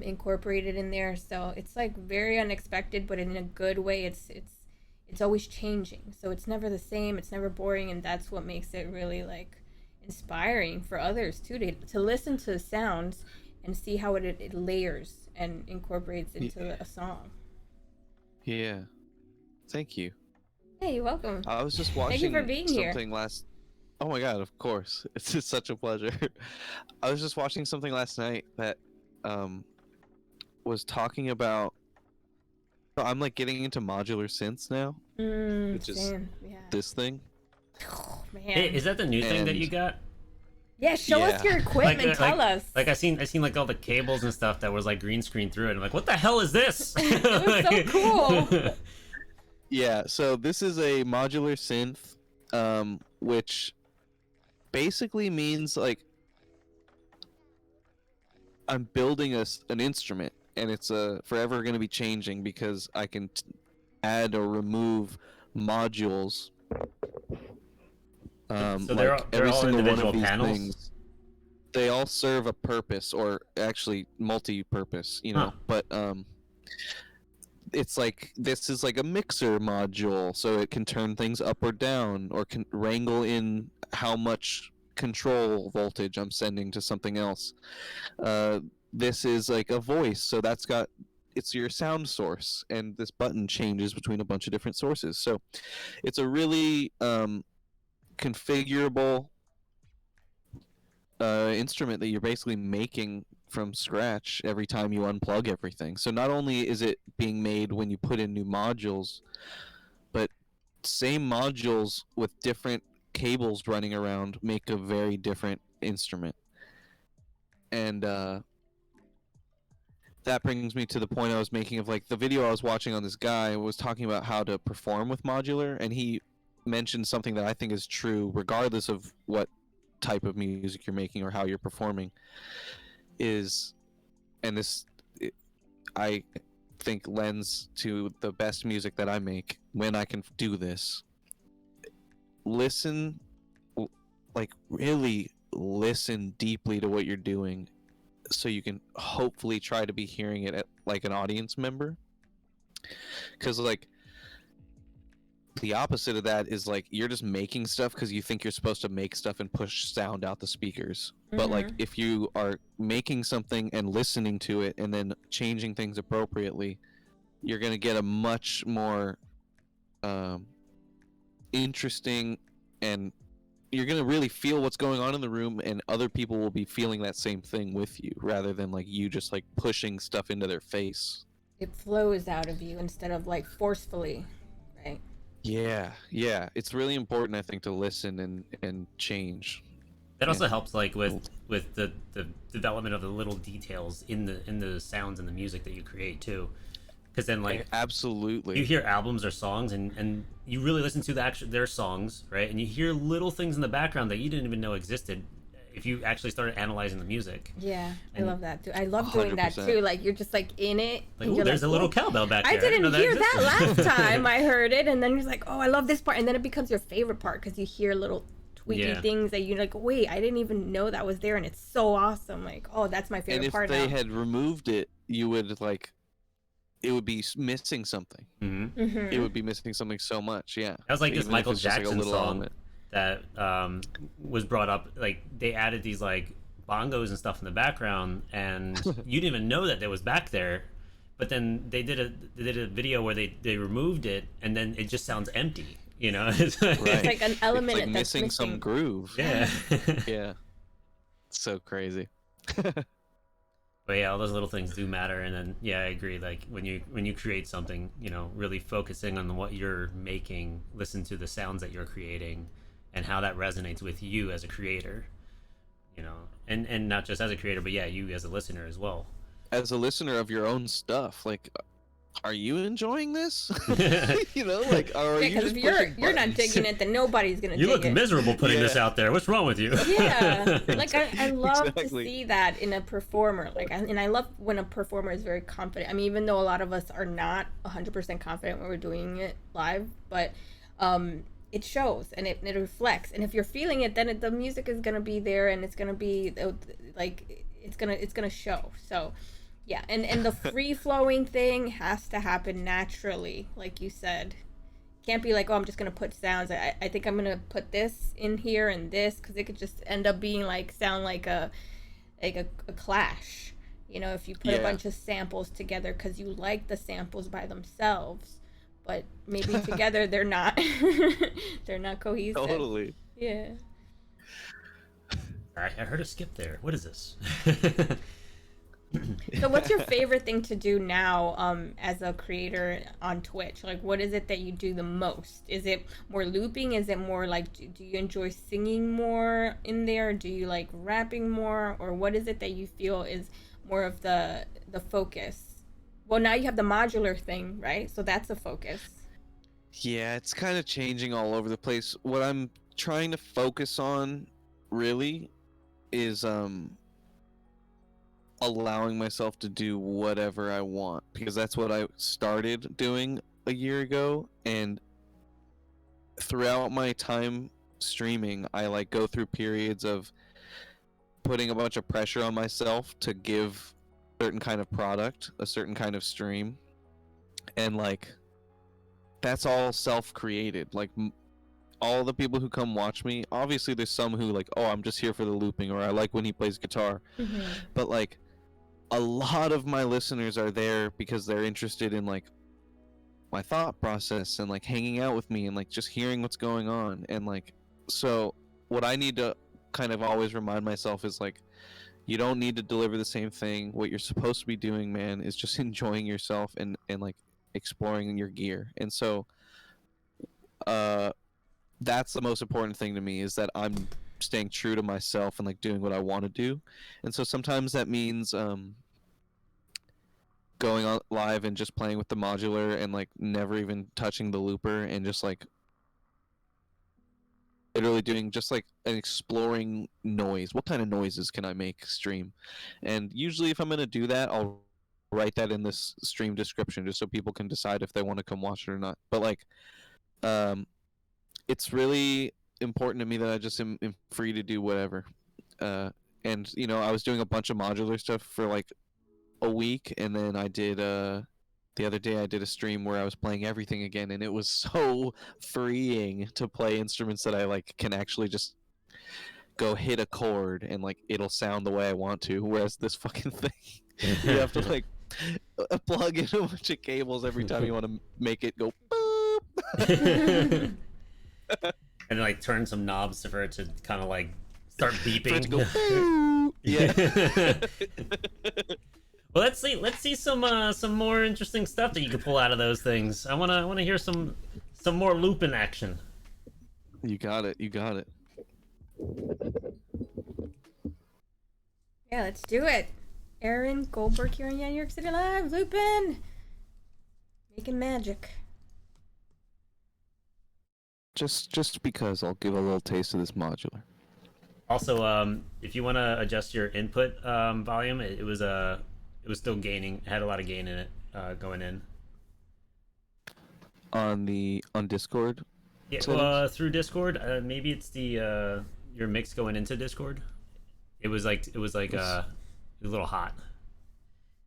incorporated in there. So it's like very unexpected, but in a good way. It's always changing, so it's never the same, it's never boring, and that's what makes it really like inspiring for others too, to listen to sounds and see how it layers and incorporates into a song. Yeah. Thank you. Hey, you're welcome. I was just watching Thank you for being here. Oh my god, of course. It's just such a pleasure. I was just watching something last night that was talking about, I'm like getting into modular synths now, which is this thing. Oh, man. Hey, is that the new thing that you got? Yeah, show us your equipment. Tell us. Like I seen like all the cables and stuff that was like green screen through it. I'm like, what the hell is this? It was so cool. Yeah, so this is a modular synth, which basically means like I'm building an instrument, and it's forever going to be changing because I can add or remove modules. So like they're all individual panels? Things, they all serve a purpose, or actually multi-purpose, you know. But it's like, this is like a mixer module, so it can turn things up or down, or can wrangle in how much control voltage I'm sending to something else. This is like a voice, so it's your sound source, and this button changes between a bunch of different sources. So it's a really configurable instrument that you're basically making from scratch every time you unplug everything. So not only is it being made when you put in new modules, but same modules with different cables running around make a very different instrument. And that brings me to the point I was making of like the video I was watching on this guy was talking about how to perform with modular, and he mentioned something that I think is true regardless of what type of music you're making or how you're performing, I think lends to the best music that I make when I can do this. Listen, like really listen deeply to what you're doing, so you can hopefully try to be hearing it at, like, an audience member. Because like the opposite of that is like you're just making stuff because you think you're supposed to make stuff and push sound out the speakers. But like if you are making something and listening to it and then changing things appropriately, you're going to get a much more interesting, and you're going to really feel what's going on in the room, and other people will be feeling that same thing with you, rather than like you just like pushing stuff into their face. It flows out of you instead of like forcefully, right? Yeah, it's really important, I think, to listen and change. That also helps, like with the development of the little details in the sounds and the music that you create too, because then like absolutely you hear albums or songs and you really listen to their songs, right? And you hear little things in the background that you didn't even know existed if you actually started analyzing the music. Yeah, I love that too. I love doing that too. Like you're just like in it. Like, ooh, there's a little cowbell back there. I didn't hear that last time I heard it, and then you're like, oh, I love this part, and then it becomes your favorite part because you hear little tweaky things that you're like, wait, I didn't even know that was there, and it's so awesome. Like, oh, that's my favorite part. And if they had removed it, you would like, it would be missing something. It would be missing something so much. Yeah, that was like this Michael Jackson song that was brought up. Like they added these like bongos and stuff in the background, and you didn't even know that was back there. But then they did a video where they removed it, and then it just sounds empty. You know, It's like an element it's like that's missing some groove. Yeah. Yeah. So crazy. But yeah, all those little things do matter. And then yeah, I agree. Like when you create something, you know, really focusing on what you're making, listen to the sounds that you're creating, and how that resonates with you as a creator. You know, and not just as a creator, but yeah, you as a listener as well. As a listener of your own stuff, like, are you enjoying this? You know, like, are you Because just if pushing you're not buttons? digging it, then nobody's gonna You dig look it. miserable putting this Yeah. out there. What's wrong with you? Yeah, like I love Exactly. to see that in a performer. Like, and I love when a performer is very confident. I mean, even though a lot of us are not 100% confident when we're doing it live, but it shows and it reflects. And if you're feeling it, then the music is gonna be there, and it's gonna be like it's gonna show. So. Yeah, and the free flowing thing has to happen naturally, like you said. Can't be like, oh, I'm just gonna put sounds. I think I'm gonna put this in here and this, because it could just end up being like sound like a clash. You know, if you put a Yeah. bunch of samples together because you like the samples by themselves, but maybe together they're not they're not cohesive. Totally. Yeah. I heard a skip there. What is this? So what's your favorite thing to do now as a creator on Twitch? Like, what is it that you do the most? Is it more looping? Is it more like, do you enjoy singing more in there? Do you like rapping more? Or what is it that you feel is more of the focus? Well, now you have the modular thing, right? So that's a focus. Yeah, it's kind of changing all over the place. What I'm trying to focus on really is allowing myself to do whatever I want, because that's what I started doing a year ago. And throughout my time streaming, I like go through periods of putting a bunch of pressure on myself to give a certain kind of product, a certain kind of stream, and like that's all self-created. Like all the people who come watch me, obviously there's some who like, oh, I'm just here for the looping, or I like when he plays guitar. But like a lot of my listeners are there because they're interested in like my thought process and like hanging out with me and like just hearing what's going on. And like, so what I need to kind of always remind myself is like, you don't need to deliver the same thing. What you're supposed to be doing, man, is just enjoying yourself and like exploring your gear. And so that's the most important thing to me, is that I'm staying true to myself and like doing what I want to do. And so sometimes that means going on live and just playing with the modular and like never even touching the looper, and just like literally doing just like an exploring noise. What kind of noises can I make stream? And usually if I'm going to do that, I'll write that in this stream description just so people can decide if they want to come watch it or not. But like it's really important to me that I just am free to do whatever. And you know, I was doing a bunch of modular stuff for like a week, and then I did the other day I did a stream where I was playing everything again, and it was so freeing to play instruments that I like can actually just go hit a chord and like it'll sound the way I want to, whereas this fucking thing you have to like plug in a bunch of cables every time you want to make it go boop. And like turn some knobs for it to kind of like start beeping. For it to go boop. Yeah. Well, let's see some more interesting stuff that you can pull out of those things. I wanna hear some more looping action. You got it. Yeah, let's do it. Aaron Goldberg here on New York City Live, looping, making magic. Just because I'll give a little taste of this modular. Also, if you want to adjust your input volume, it was still gaining. It had a lot of gain in it going in. On Discord. Yeah, through Discord. Maybe it's the your mix going into Discord. It was like a little hot.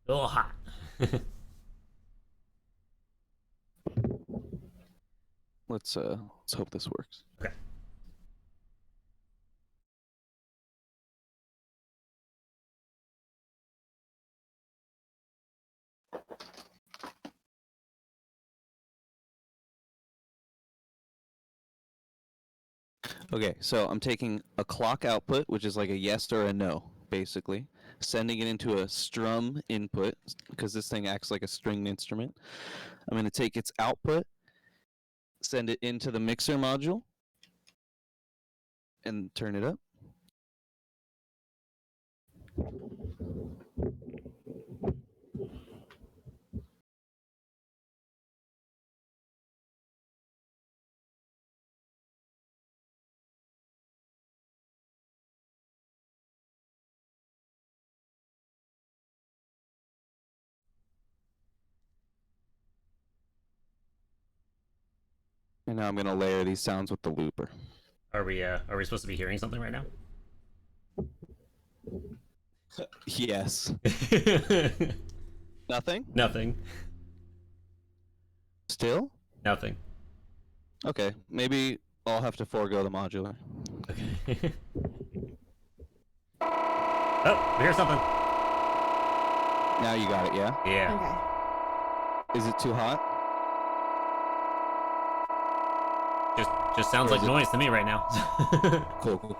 A little hot. Let's hope this works. Okay. Okay, so I'm taking a clock output, which is like a yes or a no, basically, sending it into a strum input, because this thing acts like a stringed instrument. I'm going to take its output, send it into the mixer module, and turn it up. And now I'm going to layer these sounds with the looper. Are we supposed to be hearing something right now? Yes. Nothing? Nothing. Still? Nothing. Okay, maybe I'll have to forego the modular. Okay. Oh, we hear something. Now you got it, yeah? Yeah. Okay. Is it too hot? Just sounds Or like is it- noise to me right now. Cool.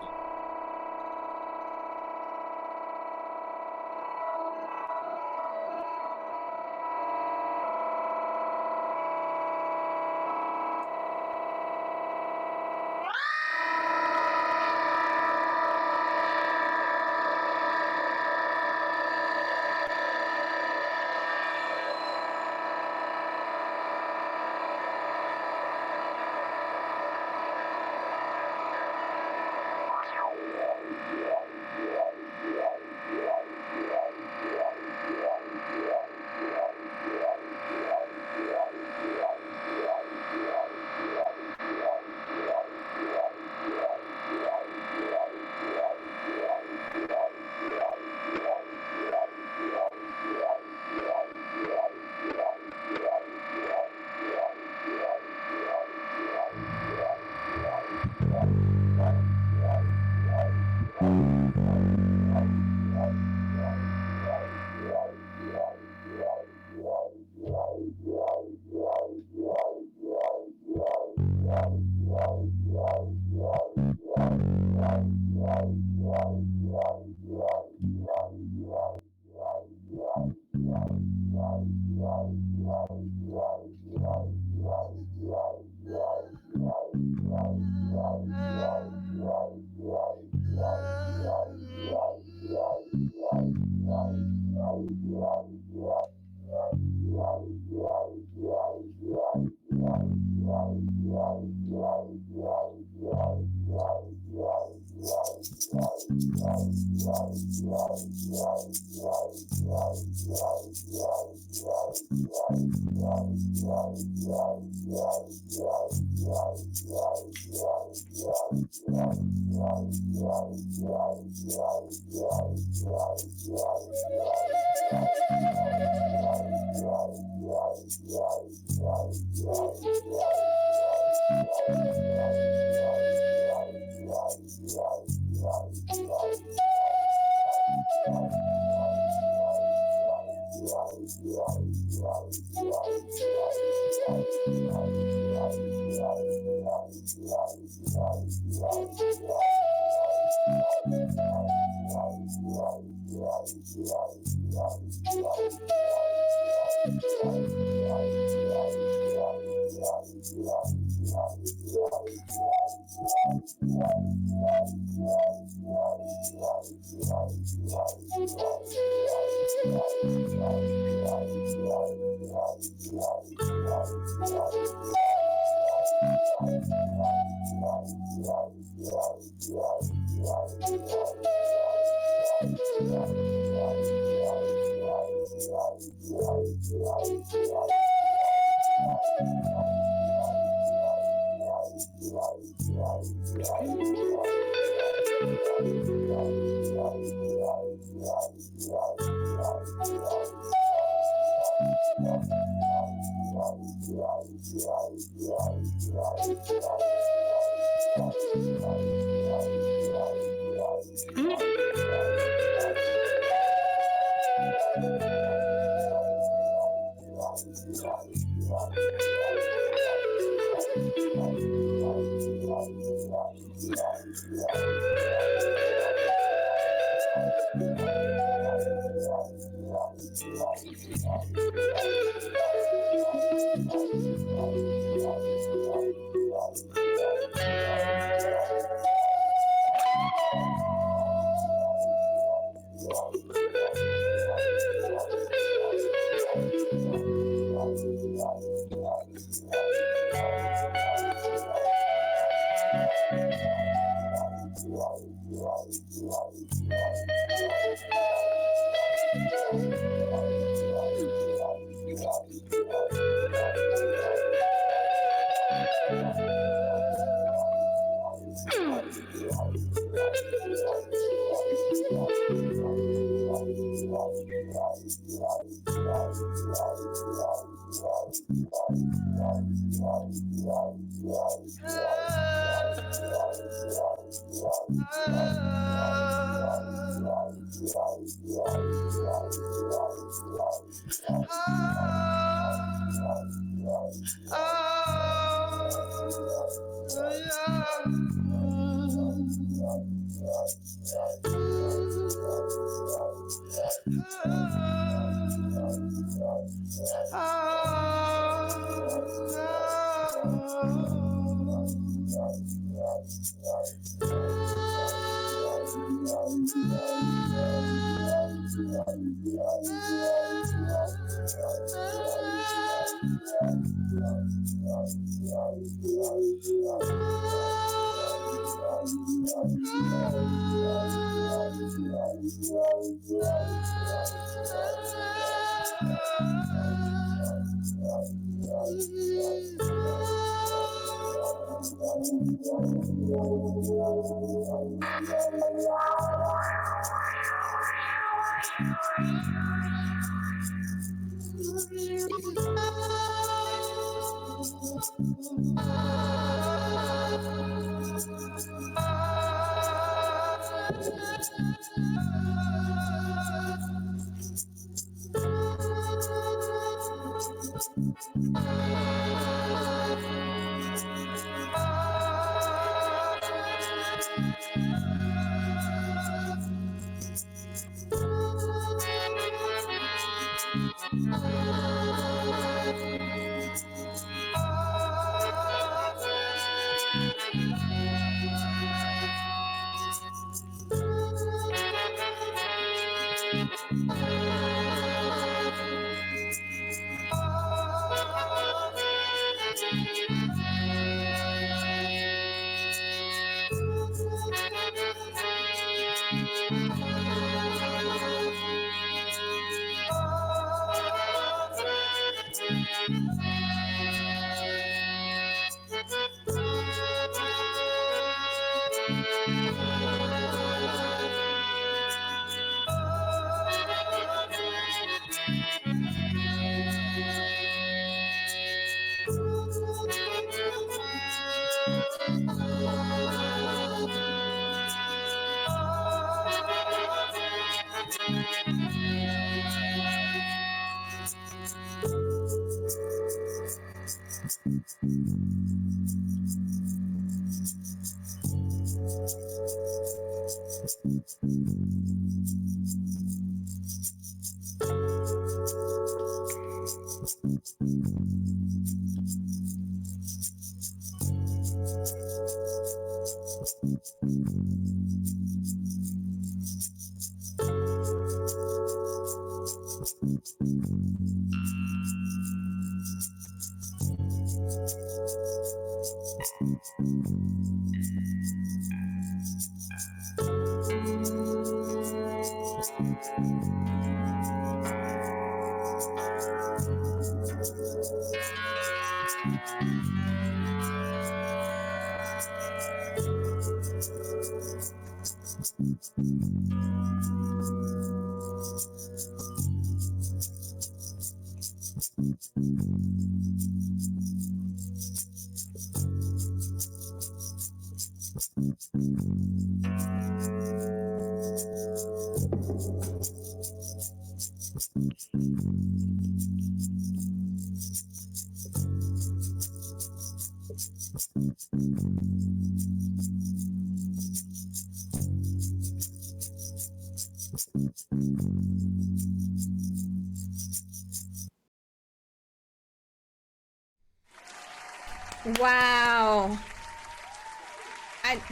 Wow.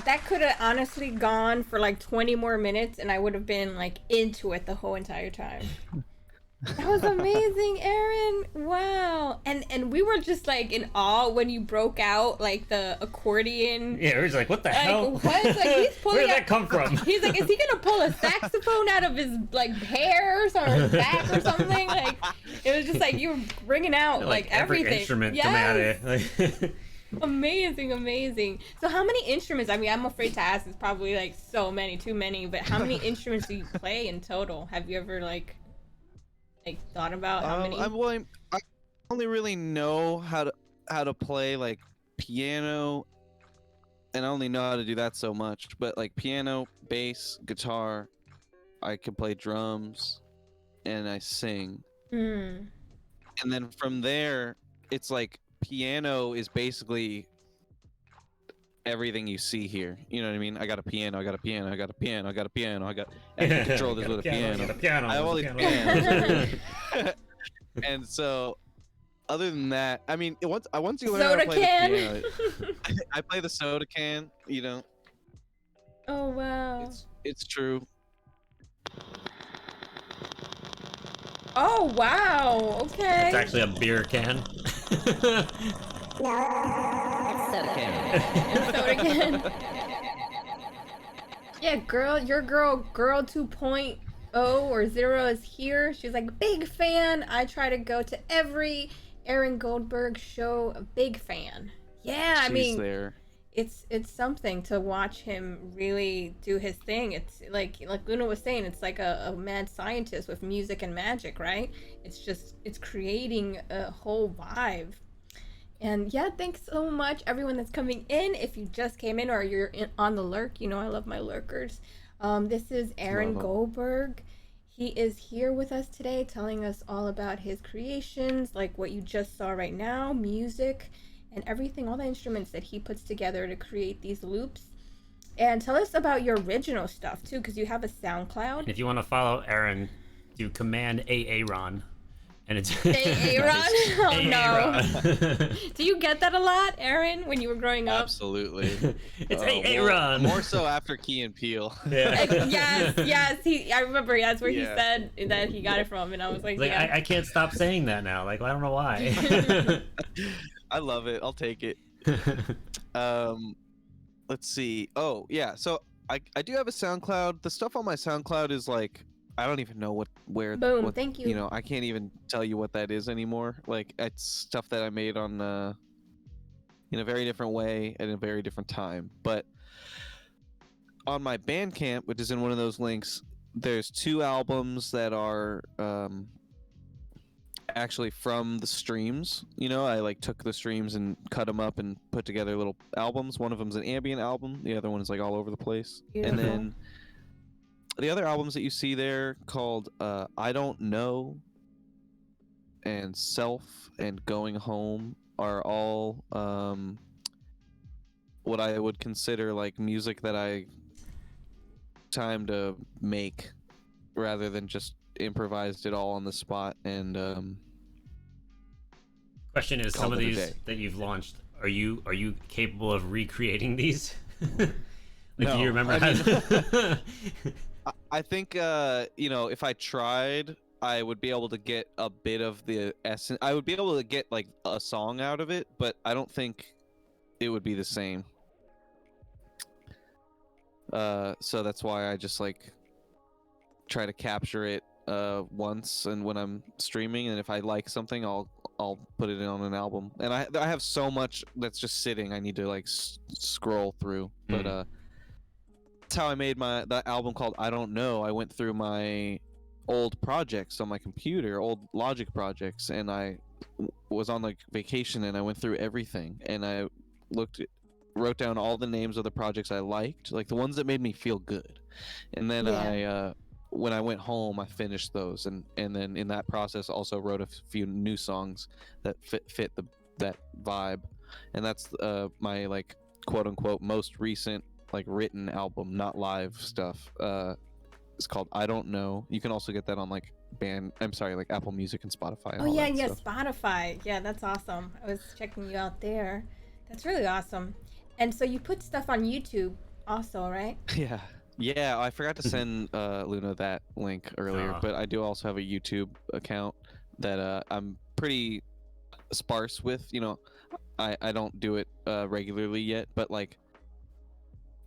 That could have honestly gone for like 20 more minutes and I would have been like into it the whole entire time. That was amazing, Aaron. Wow. And we were just like in awe when you broke out like the accordion. Yeah, we're just like, what the hell? What? Like he's pulling Where did out, that come from? He's like, is he gonna pull a saxophone out of his like hairs or his back or something? Like it was just like you were bringing out like every everything. instrument come at it. Like, Amazing. So how many instruments? I mean, I'm afraid to ask. It's probably like so many, too many. But how many instruments do you play in total? Have you ever like thought about how many? I only really know how to play like piano, and I only know how to do that so much. But like piano, bass, guitar, I can play drums, and I sing. Mm. And then from there, it's like piano is basically everything you see here. You know what I mean? I got a piano, I got a piano, I got a piano, I got a piano, I can control this with a piano. I have all these pianos. And so, other than that, I mean, once you learn how to play the piano, I play the soda can. You know. Oh wow. It's true. Oh wow. Okay. it's actually a beer can. Soda can. Yeah, girl, your girl 2.0 or 0 is here. She's like, big fan. I try to go to every Aaron Goldberg show. A big fan. Yeah, I mean, there. it's something to watch him really do his thing. It's like Luna was saying, it's like a mad scientist with music and magic, right? It's creating a whole vibe. And yeah, thanks so much everyone that's coming in. If you just came in or you're on the lurk, you know I love my lurkers. This is Aaron Goldberg. He is here with us today telling us all about his creations, like what you just saw right now, music and everything, all the instruments that he puts together to create these loops. And tell us about your original stuff too, because you have a SoundCloud. If you want to follow Aaron, do Command Aaron. And it's Aaron? Oh no. Aaron. Do you get that a lot, Aaron, when you were growing up? Absolutely. It's Aaron. More so after Key and Peele. Yeah. Yes. I remember that's where he said that he got it from, and I was like, yeah. I can't stop saying that now. Like, I don't know why. I love it. I'll take it. Let's see. Oh yeah. So I do have a SoundCloud. The stuff on my SoundCloud is like, I don't even know where. Boom. Thank you. You know, I can't even tell you what that is anymore. Like, it's stuff that I made on in a very different way at a very different time. But on my Bandcamp, which is in one of those links, there's 2 albums that are actually from the streams. You know, I like took the streams and cut them up and put together little albums. One of them's an ambient album. The other one is like all over the place. Beautiful. And then the other albums that you see there called I Don't Know and Self and Going Home are all what I would consider like music that I time to make rather than just improvised it all on the spot. And question is, some of these that you've launched, are you capable of recreating these? Like, no, do you remember I think you know, if I tried, I would be able to get a bit of the essence. I would be able to get like a song out of it, but I don't think it would be the same. So that's why I just like try to capture it once, and when I'm streaming, and if I like something, I'll put it on an album. And I have so much that's just sitting. I need to like scroll through, but that's how I made that album called I Don't Know. I went through my old projects on my computer, old Logic projects, and I was on like vacation, and I went through everything, and I wrote down all the names of the projects I liked, like the ones that made me feel good, and then when I went home, I finished those, and then in that process also wrote a few new songs that fit that vibe, and that's my like quote unquote most recent like written album, not live stuff. It's called I Don't Know. You can also get that on like like Apple Music and Spotify. And Oh all yeah, that yeah, stuff. Spotify. Yeah, that's awesome. I was checking you out there. That's really awesome. And so you put stuff on YouTube also, right? Yeah. Yeah, I forgot to send Luna that link earlier, Aw. but I do also have a YouTube account that I'm pretty sparse with. You know, I don't do it regularly yet, but like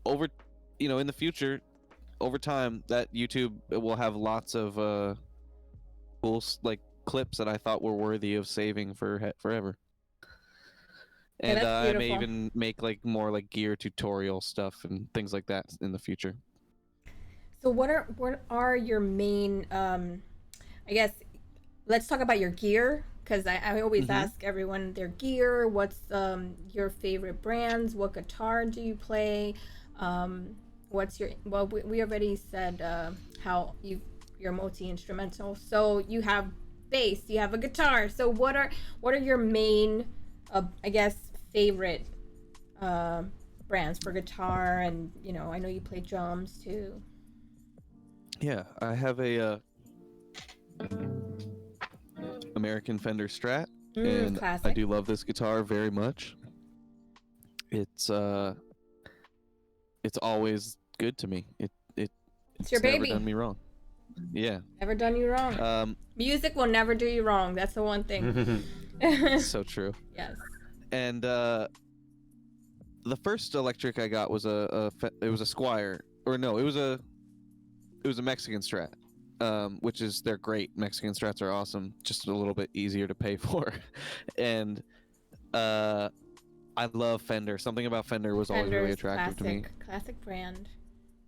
over, in the future, over time, that YouTube will have lots of cool like clips that I thought were worthy of saving for forever. Yeah, And that's I may beautiful. even make like more like gear tutorial stuff and things like that in the future. So what are your main I guess let's talk about your gear, because I always ask everyone their gear. What's your favorite brands? What guitar do you play? What's your we already said how you're multi-instrumental. So you have bass, you have a guitar. So what are your main I guess favorite brands for guitar? And I know you play drums too. Yeah, I have a American Fender Strat, and I Classic. do love this guitar very much. It's always good to me. It's your never baby. done me wrong. Yeah. Never done you wrong. Music will never do you wrong. That's the one thing. So true. Yes. And the first electric I got was it was a Squire, or no, it was a Mexican Strat, which is they're great. Mexican Strats are awesome, just a little bit easier to pay for, and I love Fender. Something about Fender was always really attractive to me. Classic brand.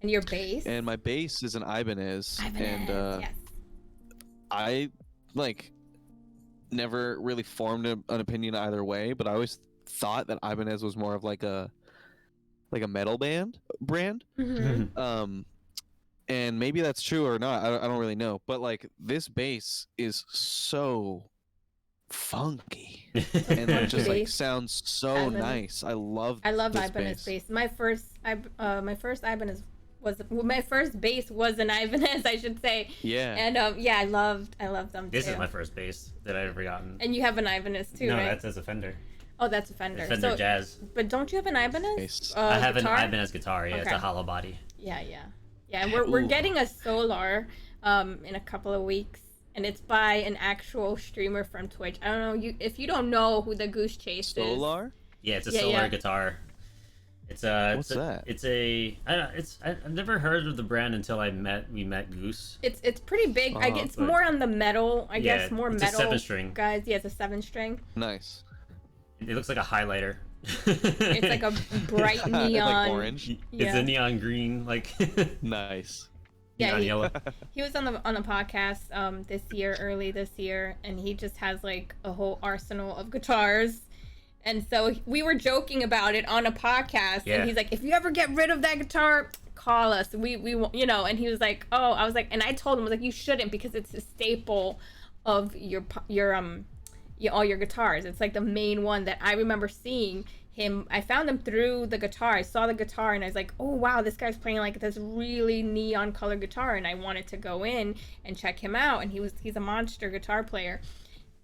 And your bass? And my bass is an Ibanez, and yes. I like never really formed an opinion either way, but I always thought that Ibanez was more of like a metal brand. Mm-hmm. And maybe that's true or not. I don't really know. But like this bass is so funky, and it just like sounds so Ibanez. nice. I love this Ibanez bass. My first Ibanez my first bass was an Ibanez, I should say. Yeah. And I loved them This too. is my first bass that I've ever gotten. And you have an Ibanez too, No, right? that's a Fender. Oh, that's a Fender. Fender Jazz. But don't you have an Ibanez? Bass. I have guitar? an Ibanez guitar. Yeah, it's Okay. a hollow body. Yeah. And we're getting a Solar in a couple of weeks, and it's by an actual streamer from Twitch. I don't know if you don't know who the Goose Chase is. Solar? Yeah, it's a solar guitar. It's a. What's that? It's a. I don't. I've never heard of the brand until we met Goose. It's pretty big. I guess it's but- more on the metal. I Yeah, guess more it's a metal. 7-string. Guys, yeah, it's a 7-string. Nice. It looks like a highlighter. It's like a bright neon. Like orange. It's Yeah. a neon green, like Nice. Yeah, neon he- yellow. He was on the podcast early this year, and he just has like a whole arsenal of guitars. And so we were joking about it on a podcast, Yeah. and he's like, "If you ever get rid of that guitar, call us. We And he was like, "Oh," I was like, and I told him, I was like, "You shouldn't, because it's a staple of all your guitars. It's like the main one that I remember seeing him. I found him through the guitar. I saw the guitar, and I was like, oh wow, this guy's playing like this really neon color guitar, and I wanted to go in and check him out. And he's a monster guitar player.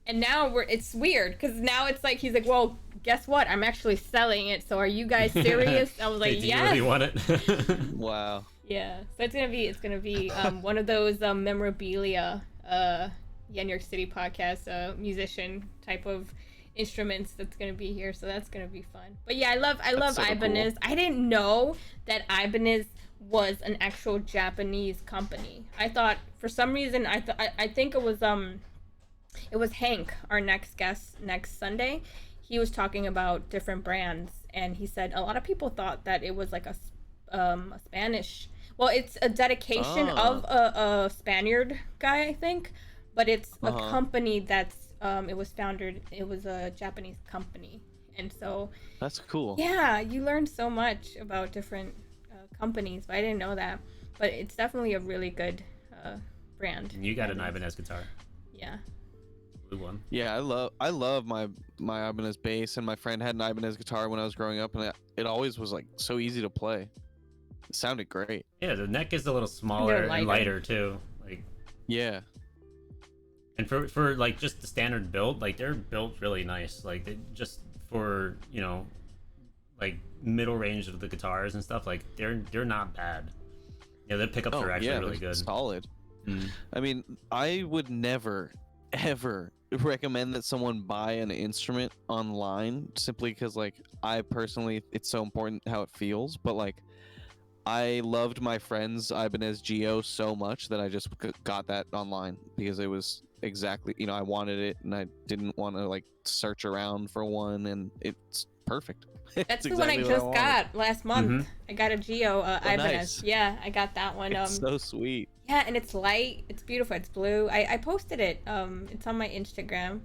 And now it's weird, because now it's like he's like, well, guess what? I'm actually selling it. So are you guys serious? I was like, Do you yes. really want it? Wow. Yeah. So it's gonna be one of those memorabilia YenYorkCity Podcast musician type of instruments that's gonna be here. So that's gonna be fun. But yeah, I love so Ibanez. cool. I didn't know that Ibanez was an actual Japanese company. I thought for some reason I think it was Hank, our next guest next Sunday. He was talking about different brands, and he said a lot of people thought that it was like a Spanish. Well, it's a dedication of a Spaniard guy, I think, but it's a company that's it was a Japanese company, and so That's cool. yeah, you learn so much about different companies, but I didn't know that. But it's definitely a really good brand. You got an Ibanez guitar, Yeah. blue one. Yeah, I love my Ibanez bass, and my friend had an Ibanez guitar when I was growing up, and it always was like so easy to play. It sounded great. Yeah, the neck is a little smaller and lighter too. Like, yeah. And for like just the standard build, like they're built really nice. Like they just for, you know, like middle range of the guitars and stuff, like they're not bad. Yeah, the pickups are actually really good. Solid. I mean, I would never ever recommend that someone buy an instrument online simply because, like, I personally, it's so important how it feels, but like I loved my friend's Ibanez Geo so much that I just got that online because it was exactly, you know, I wanted it and I didn't want to like search around for one, and it's perfect. That's the one I just got last month. I got a Geo Ibanez. Nice. Yeah, I got that one. It's so sweet. Yeah, and it's light. It's beautiful. It's blue. I posted it. It's on my Instagram.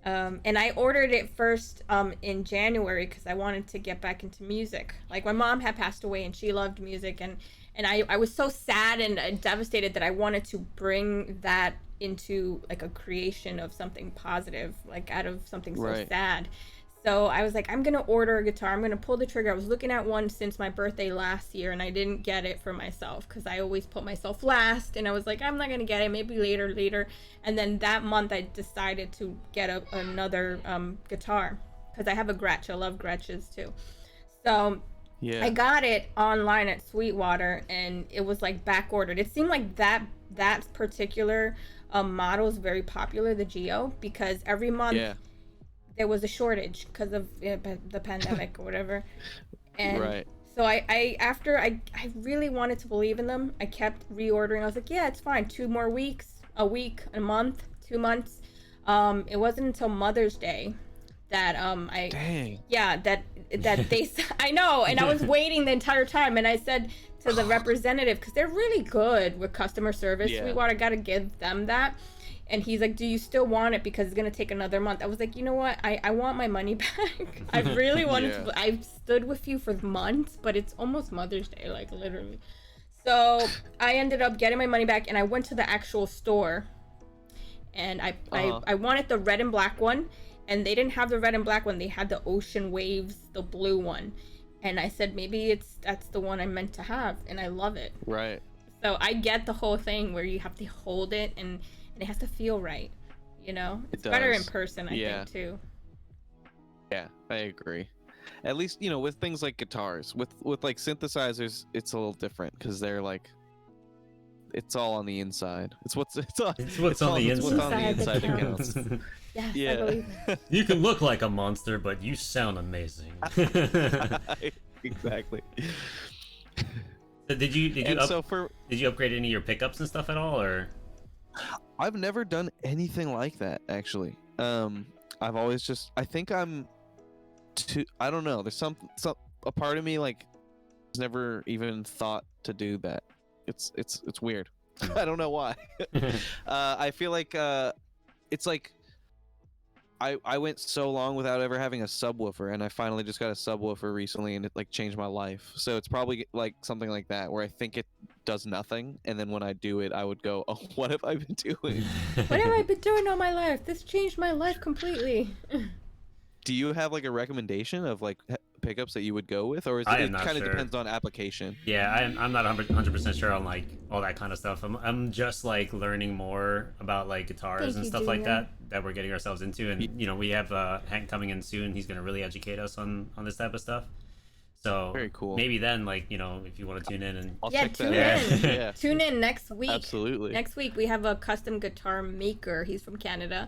And I ordered it first in January because I wanted to get back into music. Like, my mom had passed away and she loved music, and I was so sad and devastated that I wanted to bring that into like a creation of something positive, like out of something so sad. So I was like, I'm gonna order a guitar. I'm gonna pull the trigger. I was looking at one since my birthday last year, and I didn't get it for myself because I always put myself last. And I was like, I'm not gonna get it. Maybe later. And then that month, I decided to get another guitar because I have a Gretsch. I love Gretches too. So I got it online at Sweetwater, and it was like back ordered. It seemed like that particular model is very popular, the Geo, because every month. Yeah. There was a shortage because of the pandemic or whatever. And so I after I really wanted to believe in them, I kept reordering. I was like, yeah, it's fine. 2 more weeks, a week, a month, 2 months. It wasn't until Mother's Day that that they, I know, and I was waiting the entire time, and I said to the representative, because they're really good with customer service, Sweetwater, gotta give them that. And he's like, do you still want it? Because it's going to take another month. I was like, you know what? I want my money back. I really wanted to. I've stood with you for months, but it's almost Mother's Day, like literally. So I ended up getting my money back, and I went to the actual store. And I wanted the red and black one, and they didn't have the red and black one. They had the Ocean Waves, the blue one. And I said, maybe that's the one I'm meant to have, and I love it. Right. So I get the whole thing where you have to hold it, and it has to feel right, you know? It's better in person, I think, too. Yeah, I agree. At least, you know, with things like guitars, with like synthesizers, it's a little different because they're like, it's all on the inside. It's what's on the inside. What's on the inside that counts. Yes, yeah. I believe that. You can look like a monster, but you sound amazing. Exactly. So did you upgrade any of your pickups and stuff at all, or? I've never done anything like that, actually. I've always just, I think I'm I don't know. There's some a part of me like has never even thought to do that. It's weird. I don't know why. I feel like it's like I went so long without ever having a subwoofer, and I finally just got a subwoofer recently, and it like changed my life. So it's probably like something like that, where I think it does nothing, and then when I do it, I would go, "Oh, what have I been doing? What have I been doing all my life? This changed my life completely." Do you have like a recommendation of like pickups that you would go with, or is it kind of depends on application? Yeah, I'm not 100% sure on like all that kind of stuff. I'm just like learning more about like guitars and stuff like that we're getting ourselves into, and you know, we have Hank coming in soon. He's gonna really educate us on this type of stuff. So very cool. Maybe then, like, you know, if you want to tune in and tune in. Yeah. Tune in next week. Absolutely. Next week we have a custom guitar maker. He's from Canada,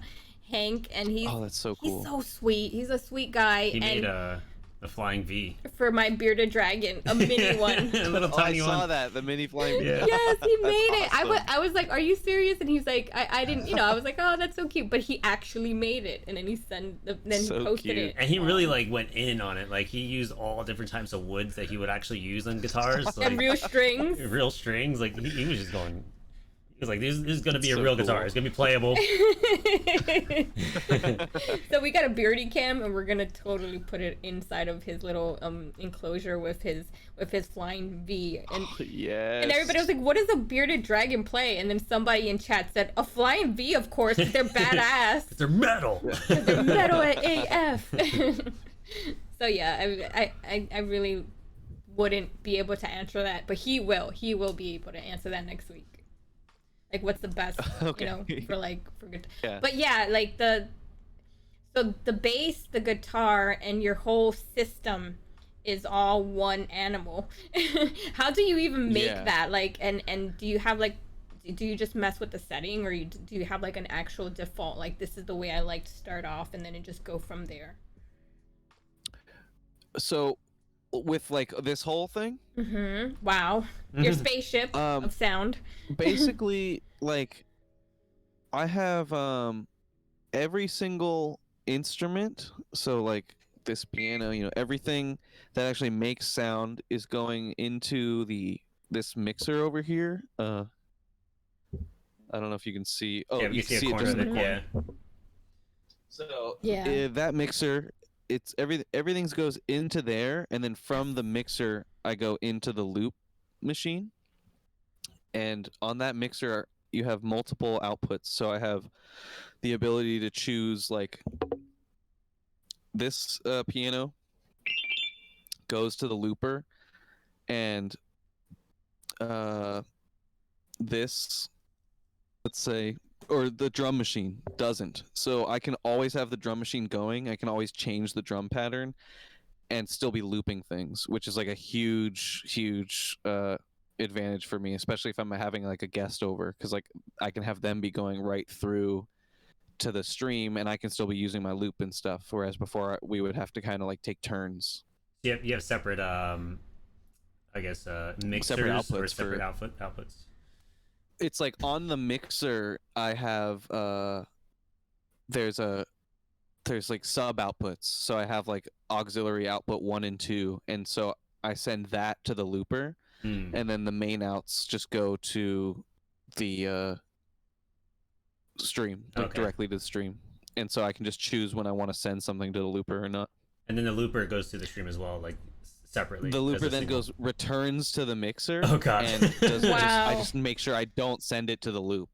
Hank, and that's so cool. He's so sweet. He's a sweet guy. He made a flying V for my bearded dragon, a mini one. A little tiny one. I saw that, the mini flying V. Yeah. Yes, he made it. Awesome. I was like, "Are you serious?" And he's like, "I didn't." You know, I was like, "Oh, that's so cute." But he actually made it, and then he posted cute. it. And he really like went in on it. Like he used all different types of woods that he would actually use on guitars. Like, and real strings. Real strings. Like he was just going. He was like, this is going to be a so real cool. guitar. It's going to be playable. So we got a beardy cam, and we're going to totally put it inside of his little enclosure with his flying V. And, yes. And everybody was like, what does a bearded dragon play? And then somebody in chat said, a flying V, of course, 'cause they're badass. They're metal. 'Cause they're metal at AF. So yeah, I really wouldn't be able to answer that, but he will be able to answer that next week. Like, what's the best, Okay. for good. Yeah. But yeah, like the bass, the guitar, and your whole system is all one animal. How do you even make that? Like, and do you have like, do you just mess with the setting, or do you have like an actual default, like this is the way I like to start off, and then it just go from there? So with like this whole thing, Wow. Your spaceship of sound. basically, like, I have every single instrument. So like this piano, everything that actually makes sound is going into this mixer over here. I don't know if you can see. Oh, Yeah, you can see a it corner just in of the it. corner. Yeah. So Yeah. that mixer, it's everything's goes into there, and then from the mixer I go into the loop machine. And on that mixer you have multiple outputs. So I have the ability to choose, like, this piano goes to the looper, and this, let's say, or the drum machine doesn't. So I can always have the drum machine going. I can always change the drum pattern and still be looping things, which is like a huge advantage for me, especially if I'm having like a guest over, because like I can have them be going right through to the stream, and I can still be using my loop and stuff. Whereas before we would have to kind of like take turns. You have separate, I guess, mixers Separate outputs or separate outputs. It's like on the mixer I have there's like sub outputs. So I have like auxiliary output 1 and 2, and so I send that to the looper, and then the main outs just go to the stream, like directly to the stream. And so I can just choose when I want to send something to the looper or not. And then the looper goes to the stream as well, like separately. The looper then returns to the mixer. Oh god. And Wow. I just make sure I don't send it to the loop.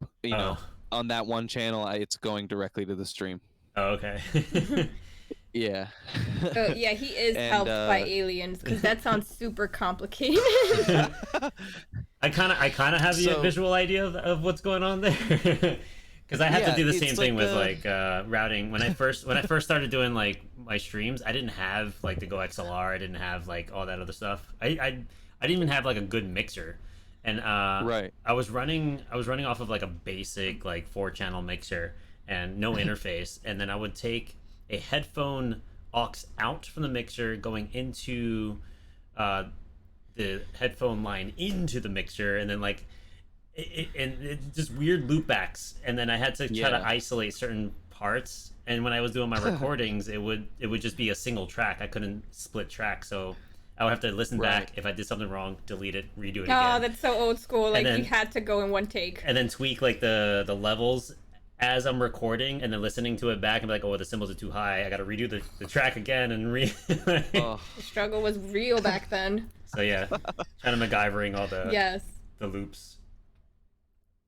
On that one channel, it's going directly to the stream. Oh, okay. Yeah. So yeah, he is helped by aliens, because that sounds super complicated. I kind of have the visual idea of what's going on there. Because I had to do the same thing with like routing. When I first started doing like my streams, I didn't have like the Go XLR. I didn't have like all that other stuff. I didn't even have like a good mixer, and right. I was running off of like a basic like 4-channel mixer and no interface, and then I would take a headphone aux out from the mixer going into the headphone line into the mixer, and then like it just weird loopbacks, and then I had to try to isolate certain parts, and when I was doing my recordings it would just be a single track. I couldn't split track, so I would have to listen back. If I did something wrong, delete it, redo it again. Oh, that's so old school. Like, then, you had to go in one take. And then tweak like the levels as I'm recording, and then listening to it back and be like, oh, the cymbals are too high. I got to redo the track again and The struggle was real back then. So yeah, kind of MacGyvering all the loops.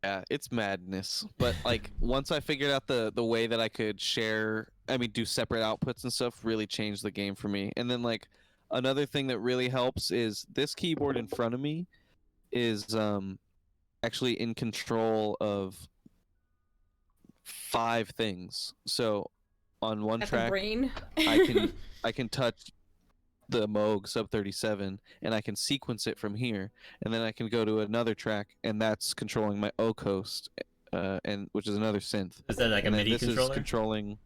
Yeah, it's madness. But like once I figured out the way that I could do separate outputs and stuff, really changed the game for me. And then like another thing that really helps is this keyboard in front of me is actually in control of 5 things. So on one track, brain. I can touch the Moog Sub 37, and I can sequence it from here, and then I can go to another track, and that's controlling my O Coast, and which is another synth. Is that like a MIDI controller? This is controlling,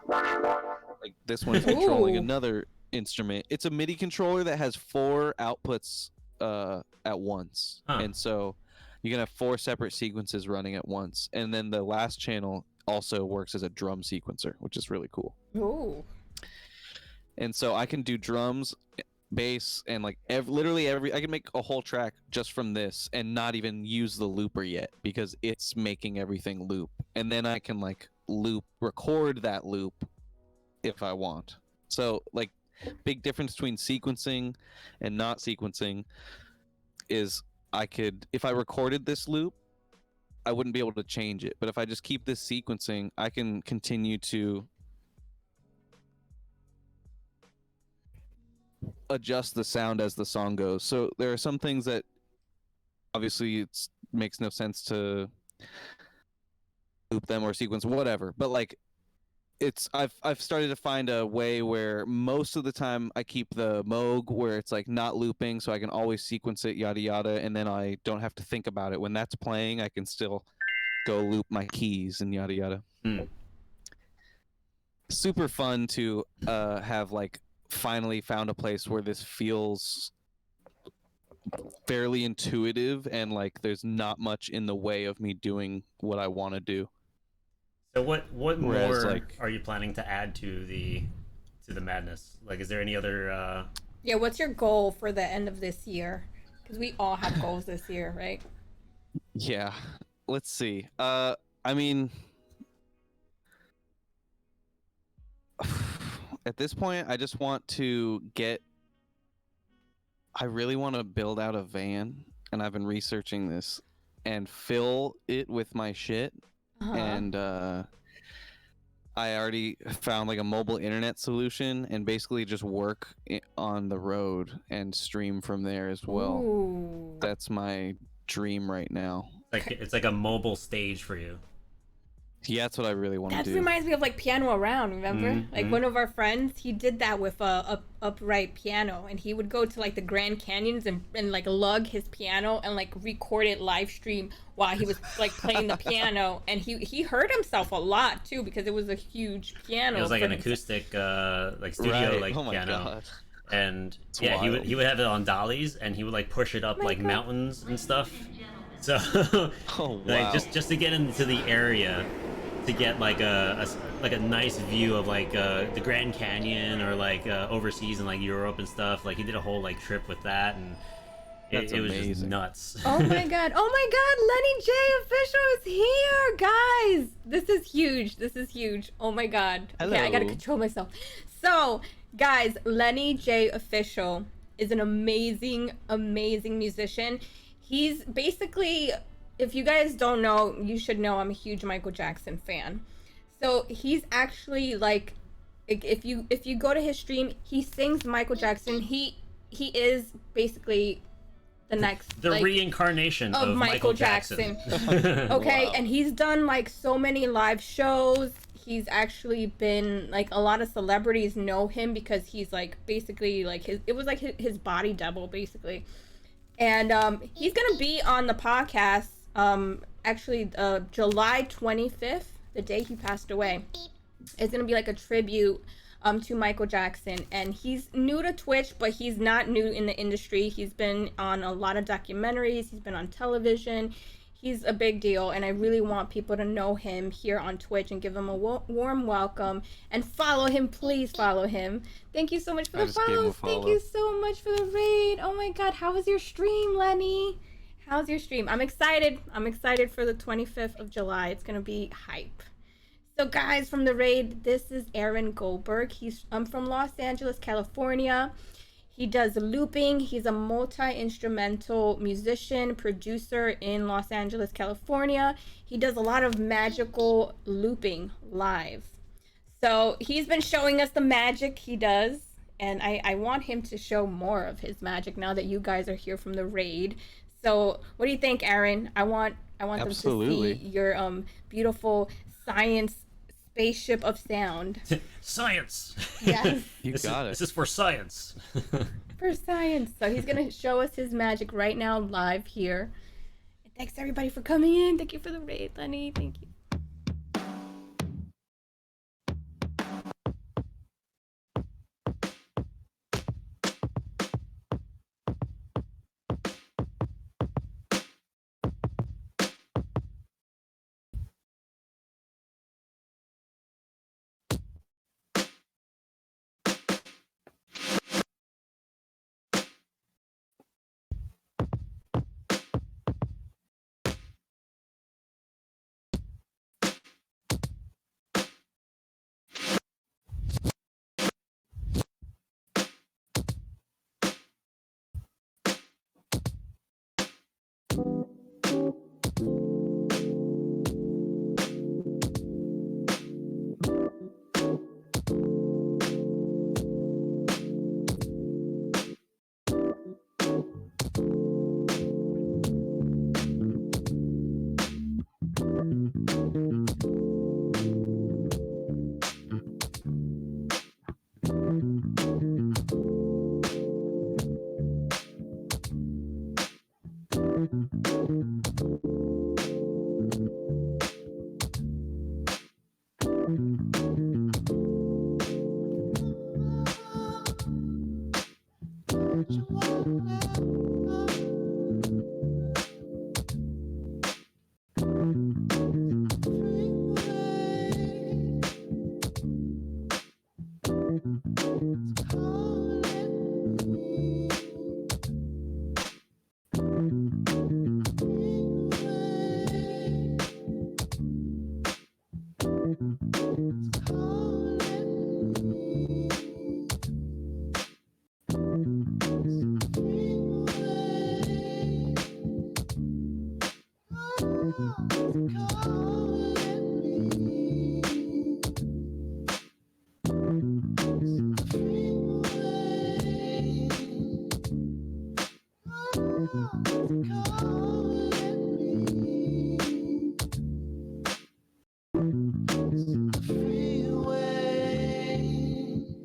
like this one is controlling another instrument. It's a MIDI controller that has 4 outputs at once, and so you can have 4 separate sequences running at once, and then the last channel also works as a drum sequencer, which is really cool. Ooh. And so I can do drums, bass, and like literally I can make a whole track just from this and not even use the looper yet, because it's making everything loop. And then I can like record that loop if I want. So like big difference between sequencing and not sequencing is if I recorded this loop, I wouldn't be able to change it. But if I just keep this sequencing, I can continue to adjust the sound as the song goes. So there are some things that obviously it makes no sense to loop them or sequence whatever, but like I've started to find a way where most of the time I keep the Moog where it's like not looping, so I can always sequence it, yada yada, and then I don't have to think about it. When that's playing, I can still go loop my keys and yada yada. Super fun to have like finally found a place where this feels fairly intuitive and like there's not much in the way of me doing what I want to do. So what Whereas, more like, are you planning to add to the madness? Like, is there any other? Yeah, what's your goal for the end of this year? Because we all have goals this year, right? Yeah, let's see. I mean, at this point, I just want to get. I really want to build out a van, and I've been researching this, and fill it with my shit, and I already found like a mobile internet solution and basically just work on the road and stream from there as well. Ooh. That's my dream right now. Like it's like a mobile stage for you. Yeah, that's what I really want to That do. reminds me of like Piano Around, remember? Like one of our friends, he did that with a upright piano, and he would go to like the Grand Canyons and like lug his piano and like record it live stream while he was like playing the piano, and he hurt himself a lot too because it was a huge piano. It was like for an him. acoustic like studio Right. like Oh my piano. God. And It's yeah, wild. he would have it on dollies, and he would like push it up my like God. mountains and stuff. So Oh, like wow. just to get into the area, to get like a nice view of like the Grand Canyon or like overseas in like Europe and stuff. Like he did a whole like trip with that, and That's it was just amazing. nuts. Oh my god! Oh my god! Lenny J official is here, guys. This is huge. This is huge. Oh my god. Okay, I gotta Hello. control myself. So, guys, Lenny J official is an amazing, amazing musician. He's basically, if you guys don't know, you should know. I'm a huge Michael Jackson fan. So he's actually like, if you go to his stream, he sings Michael Jackson. He is basically the next The like, reincarnation of of Michael Jackson. Jackson. Okay, Wow. and he's done like so many live shows. He's actually been like, a lot of celebrities know him because he's like basically like it was like his body double basically. And he's gonna be on the podcast actually July 25th, the day he passed away. It's gonna be like a tribute to Michael Jackson, and he's new to Twitch, but he's not new in the industry. He's been on a lot of documentaries, he's been on television. He's a big deal, and I really want people to know him here on Twitch and give him a warm welcome and follow him. Please follow him. Thank you so much for I the just gave him a follows. Thank follow. you so much for the raid. Oh my god, how was your stream, Lenny? How's your stream? I'm excited. I'm excited for the 25th of July. It's gonna be hype. So guys, from the raid, this is Aaron Goldberg. He's from Los Angeles, California. He does looping. He's a multi-instrumental musician, producer in Los Angeles, California. He does a lot of magical looping live. So he's been showing us the magic he does, and I want him to show more of his magic now that you guys are here from the raid. So what do you think, Aaron? I want Absolutely. them to see your beautiful science spaceship of sound. Science. Yes, You got it. This is for science. for science. So he's gonna show us his magic right now live here. And thanks everybody for coming in. Thank you for the raid, Lenny. Thank you.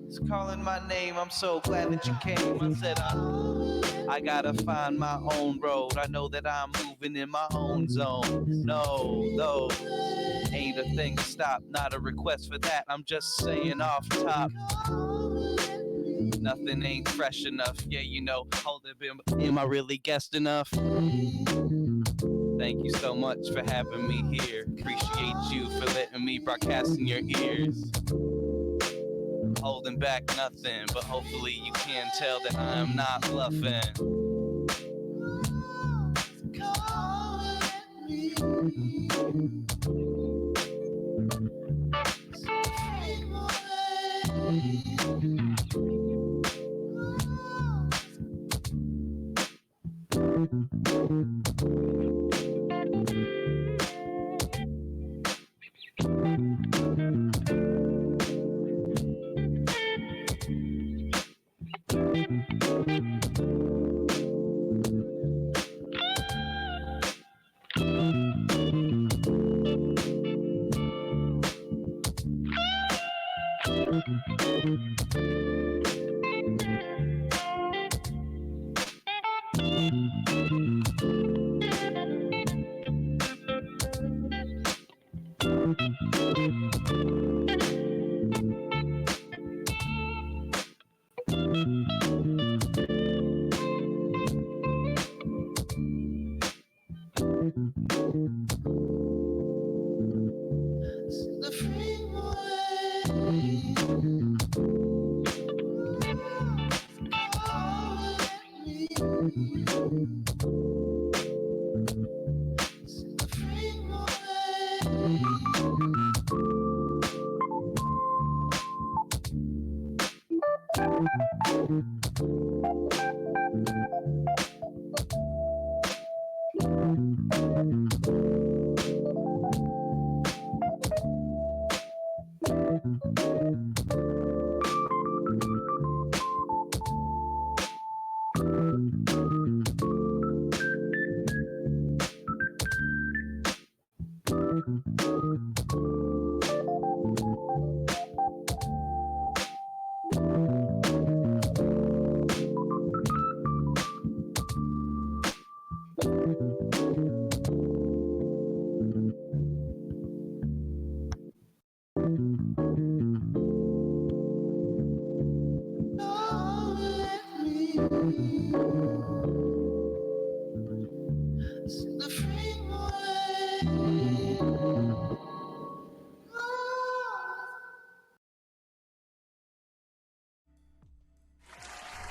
It's calling my name. I'm so glad that you came. I said I gotta find my own road. I know that I'm moving in my own zone. No, those ain't a thing to stop. Not a request for that. I'm just saying off top. Nothing ain't fresh enough. Yeah, you know, hold it. Am I really guessed enough? Thank you so much for having me here. Appreciate you for letting me broadcast in your ears. Holding back nothing, but hopefully you can tell that I'm not bluffing.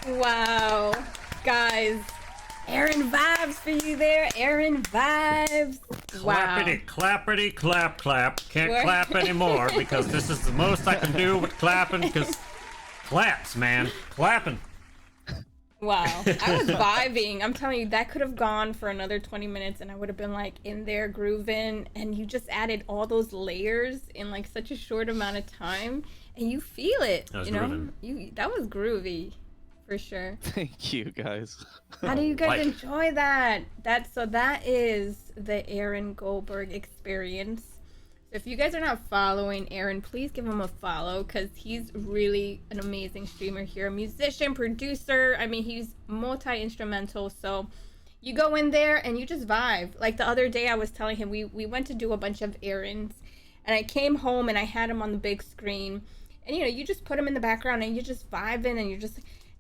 Wow, guys, Aaron vibes for you there. Aaron vibes. Wow. Clappity, clappity, clap, clap. Can't clap anymore because this is the most I can do with clapping because claps, man. Clapping. Wow. I was vibing. I'm telling you, that could have gone for another 20 minutes and I would have been like in there grooving, and you just added all those layers in like such a short amount of time and you feel it. That was you know? grooving. That was groovy. For sure. Thank you, guys. How do you guys Like- enjoy that? That is the Aaron Goldberg experience. So if you guys are not following Aaron, please give him a follow because he's really an amazing streamer here. A musician, producer. I mean, he's multi-instrumental. So you go in there and you just vibe. Like the other day I was telling him, we went to do a bunch of errands, and I came home and I had him on the big screen, and you just put him in the background and you just vibing, and you're just,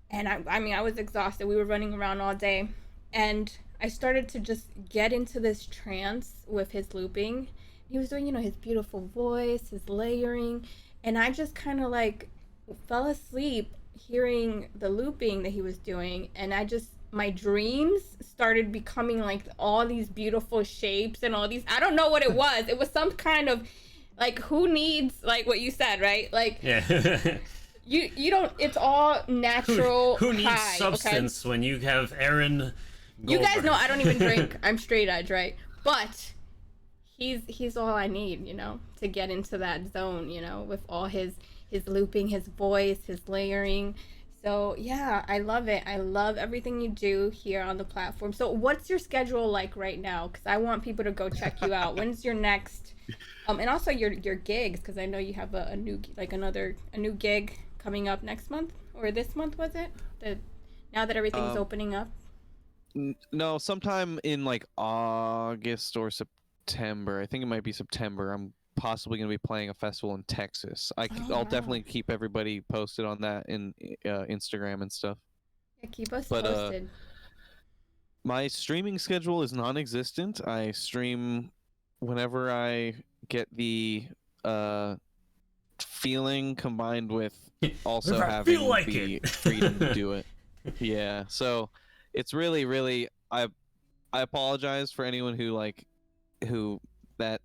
and I mean, I was exhausted. We were running around all day, and I started to just get into this trance with his looping. He was doing, his beautiful voice, his layering, and I just kind of like fell asleep hearing the looping that he was doing, and my dreams started becoming like all these beautiful shapes and all these, I don't know what it was. It was some kind of like, who needs, like what you said, right? Like, yeah. you don't, it's all natural. Who needs high, substance when you have Aaron Goldberg? You guys know I don't even drink. I'm straight edge, right? But he's all I need, to get into that zone, with all his looping, his voice, his layering. So yeah, I love it. I love everything you do here on the platform. So what's your schedule like right now? Because I want people to go check you out. When's your next, and also your gigs? Because I know you have a new, like a new gig coming up next month, or this month, was it? Now that everything's opening up. No, sometime in like August or September. I think it might be September. I'm possibly going to be playing a festival in Texas. I'll definitely keep everybody posted on that in Instagram and stuff. Yeah, keep us posted. My streaming schedule is non-existent. I stream whenever I get the feeling combined with also having the freedom to do it. Yeah, so it's really I apologize for anyone who that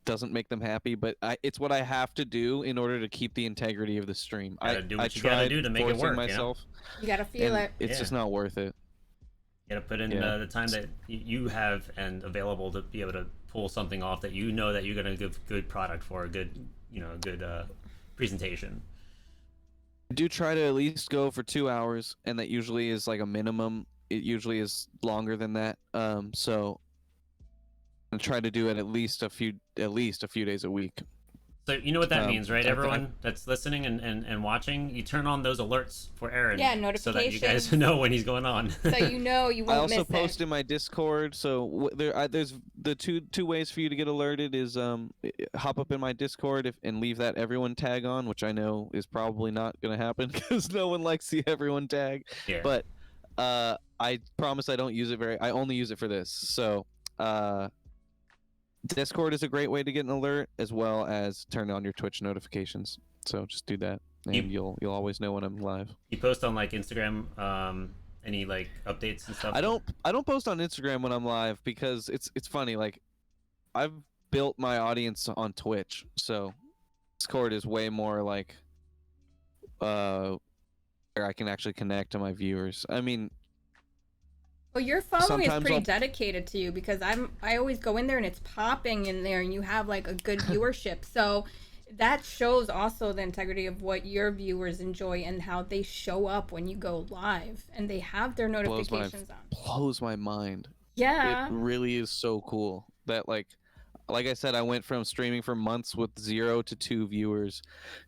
doesn't make them happy, but it's what I have to do in order to keep the integrity of the stream. I tried to make it work. Myself, you gotta feel it. It's just not worth it. You gotta put in the time that you have and available to be able to pull something off that that you're gonna give good product for, a good presentation. I do try to at least go for 2 hours, and that usually is like a minimum. It usually is longer than that. So I try to do it at least a few days a week. So you know what that means, right? Everyone that's listening and watching, you turn on those alerts for Aaron. Yeah, notifications. So that you guys know when he's going on. So you won't miss it. I also post in my Discord. So there's the two ways for you to get alerted is hop up in my Discord and leave that everyone tag on, which I know is probably not going to happen because no one likes the everyone tag. Yeah. But I promise I don't use it I only use it for this. So Discord is a great way to get an alert, as well as turn on your Twitch notifications. So just do that, and you'll always know when I'm live. You post on like Instagram, any like updates and stuff? I don't post on Instagram when I'm live because it's funny. Like, I've built my audience on Twitch, so Discord is way more like where I can actually connect to my viewers. I mean, well, your following is pretty dedicated to you, because I always go in there and it's popping in there and you have like a good viewership. So that shows also the integrity of what your viewers enjoy and how they show up when you go live and they have their notifications on. Blows my mind. Yeah. It really is so cool that like I said, I went from streaming for months with 0 to 2 viewers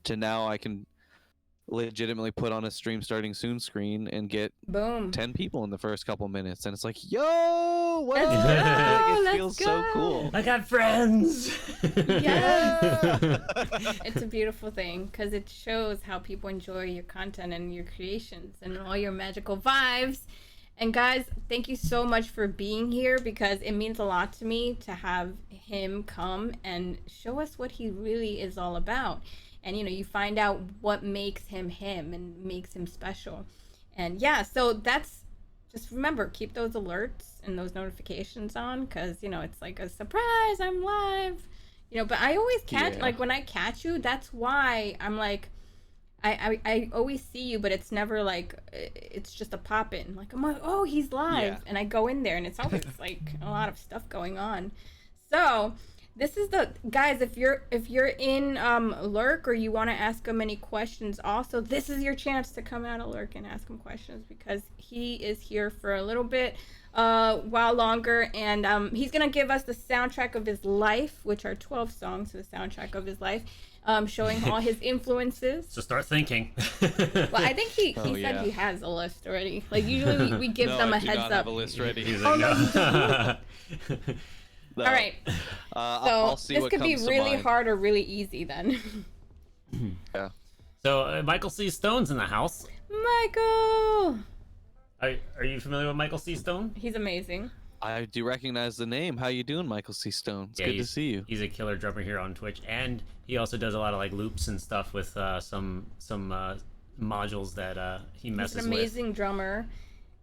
to now I can legitimately put on a stream starting soon screen and get 10 people in the first couple minutes, and it's like, yo, what up? It feels so cool. I got friends. Yeah. It's a beautiful thing because it shows how people enjoy your content and your creations and all your magical vibes. And guys, thank you so much for being here, because it means a lot to me to have him come and show us what he really is all about. And, you find out what makes him him and makes him special. And yeah, so just remember, keep those alerts and those notifications on, because, it's like a surprise, I'm live. But I always catch, like when I catch you, that's why I'm like, I always see you, but it's never like, it's just a pop in. Like, I'm like, oh, he's live. Yeah. And I go in there and it's always like a lot of stuff going on. So This is the guys. If you're in Lurk, or you want to ask him any questions, also this is your chance to come out of Lurk and ask him questions, because he is here for a little bit, while longer, and he's gonna give us the soundtrack of his life, which are 12 songs to the soundtrack of his life, showing all his influences. So start thinking. Well, I think he said he has a list already. Like usually we give them a heads I do not up. have a list ready. He's Oh like, no, you don't. No. All right. So I'll see this what could be comes to really mind. hard or really easy then. Yeah. So Michael C. Stone's in the house. Michael. Are you familiar with Michael C. Stone? He's amazing. I do recognize the name. How you doing, Michael C. Stone? It's good to he's- see you. He's a killer drummer here on Twitch, and he also does a lot of like loops and stuff with some modules that he messes He's an amazing drummer,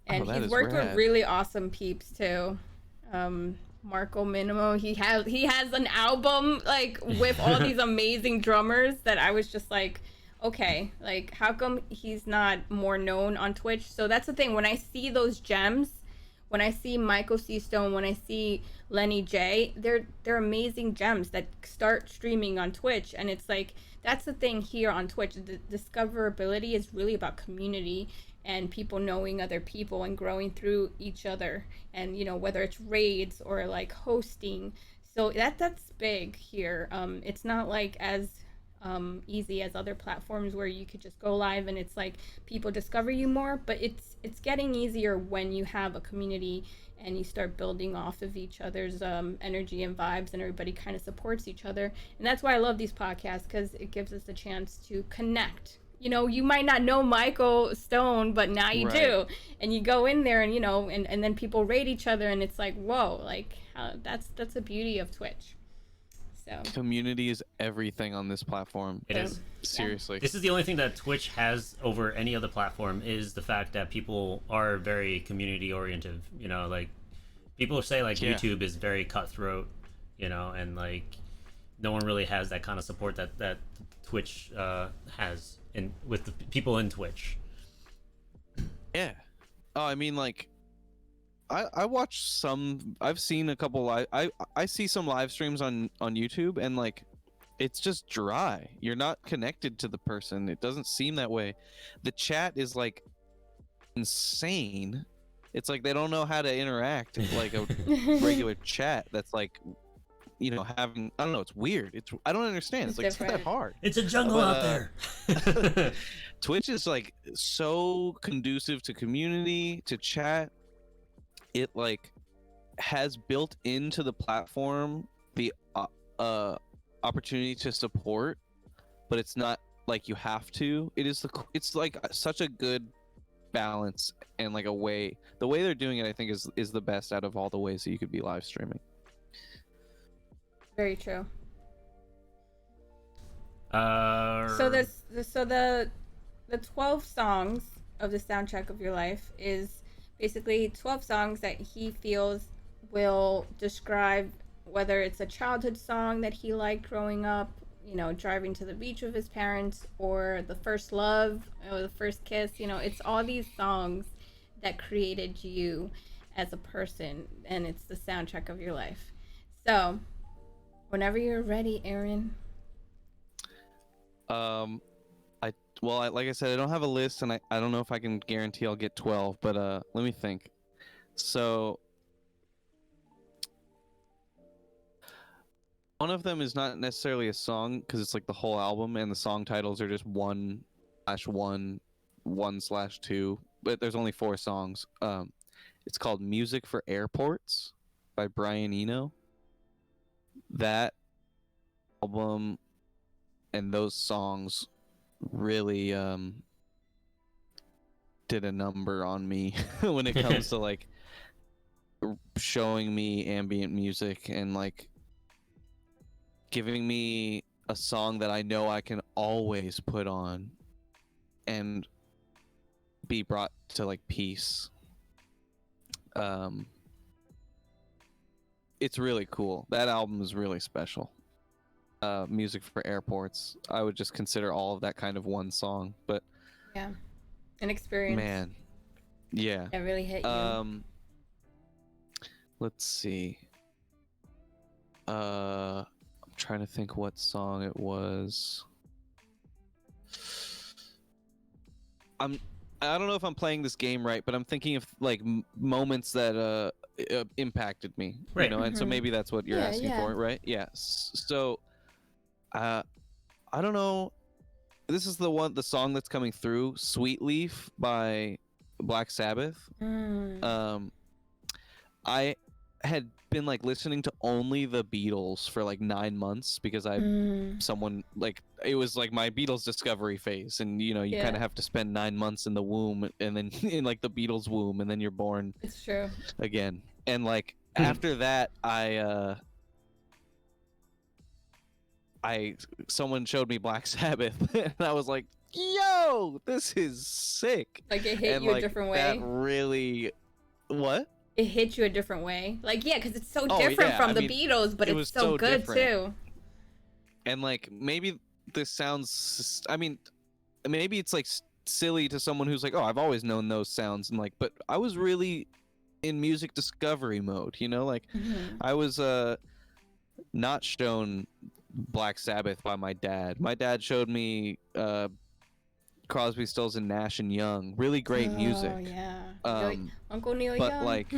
and that he's is worked with rad. really awesome peeps too. Marco Minimo, he has an album like with all these amazing drummers that I was just like, okay, like how come he's not more known on Twitch? So that's the thing, when I see those gems, when I see Michael C. Stone, when I see Lenny J, they're amazing gems that start streaming on Twitch. And it's like, that's the thing here on Twitch. The discoverability is really about community and people knowing other people and growing through each other. And, you know, whether it's raids or like hosting. So that's big here. It's not like as easy as other platforms where you could just go live and it's like people discover you more, but it's getting easier when you have a community and you start building off of each other's energy and vibes, and everybody kind of supports each other. And that's why I love these podcasts, because it gives us a chance to connect. You know, you might not know Michael Stone, but now you do, and you go in there and, you know, and then people rate each other, and it's like, whoa, like that's the beauty of Twitch. So Community is everything on this platform. It is. Seriously. This is the only thing that Twitch has over any other platform, is the fact that people are very community oriented. You know, like people say like YouTube is very cutthroat, you know, and like no one really has that kind of support that Twitch has with the people in Twitch. Yeah. Oh, I mean, like, I watch some. I've seen a couple live. I see some live streams on YouTube, and like, it's just dry. You're not connected to the person. It doesn't seem that way. The chat is like insane. It's like they don't know how to interact like a regular chat. That's like, you know, having, I don't know. It's weird. I don't understand. It's like it's not that hard. It's a jungle out there. Twitch is like so conducive to community, to chat. It like has built into the platform the opportunity to support, but it's not like you have to. It's like such a good balance, and like the way they're doing it, I think is the best out of all the ways that you could be live streaming. very true. So the 12 songs of the soundtrack of your life is basically 12 songs that he feels will describe whether it's a childhood song that he liked growing up, you know, driving to the beach with his parents, or the first love, or the first kiss. You know, it's all these songs that created you as a person, and it's the soundtrack of your life. So whenever you're ready, Aaron. Like I said, I don't have a list, and I don't know if I can guarantee I'll get 12, but let me think. So one of them is not necessarily a song, because it's like the whole album, and the song titles are just 1/1, 1/2, but there's only 4 songs. It's called Music for Airports by Brian Eno. That album and those songs really did a number on me when it comes to like showing me ambient music and like giving me a song that I know I can always put on and be brought to like peace. It's really cool. That album is really special. Music for Airports. I would just consider all of that kind of one song, but Yeah, an experience. man, yeah. It really hit you. Let's see. I'm trying to think what song it was. I don't know if I'm playing this game right, but I'm thinking of like moments that impacted me, Right. you know, and so maybe that's what you're Yeah, asking yeah. for, right? Yeah. So, I don't know. This is the song that's coming through, "Sweet Leaf" by Black Sabbath. Mm. I had been like listening to only the Beatles for like 9 months because someone like it was like my Beatles discovery phase, and you know you kind Yeah. of have to spend 9 months in the womb and then in like the Beatles womb, and then you're born It's true. again. And like after that, I someone showed me Black Sabbath, and I was like, "Yo, this is sick!" Like it hit And you a like different that way. really, what? It hit you a different way. Like, yeah, because it's so Oh, different yeah, from I the mean, Beatles, but it it's was so so good different. too. And like maybe this sounds, I mean, maybe it's like silly to someone who's like, oh, I've always known those sounds, and like, but I was really in music discovery mode, you know, like I was not shown Black Sabbath by my dad. My dad showed me Crosby, Stills and Nash and Young, really great music. Oh yeah. Um, Uncle Neil but Young. like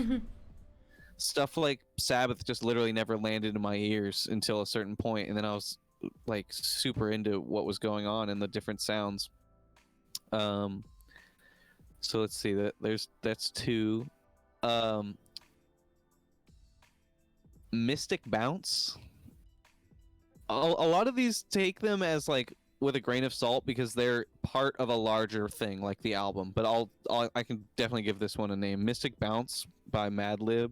stuff like Sabbath just literally never landed in my ears until a certain point, and then I was like super into what was going on and the different sounds. So let's see, that's two. Mystic Bounce. A lot of these take them as like with a grain of salt because they're part of a larger thing like the album, but I can definitely give this one a name. Mystic Bounce by Madlib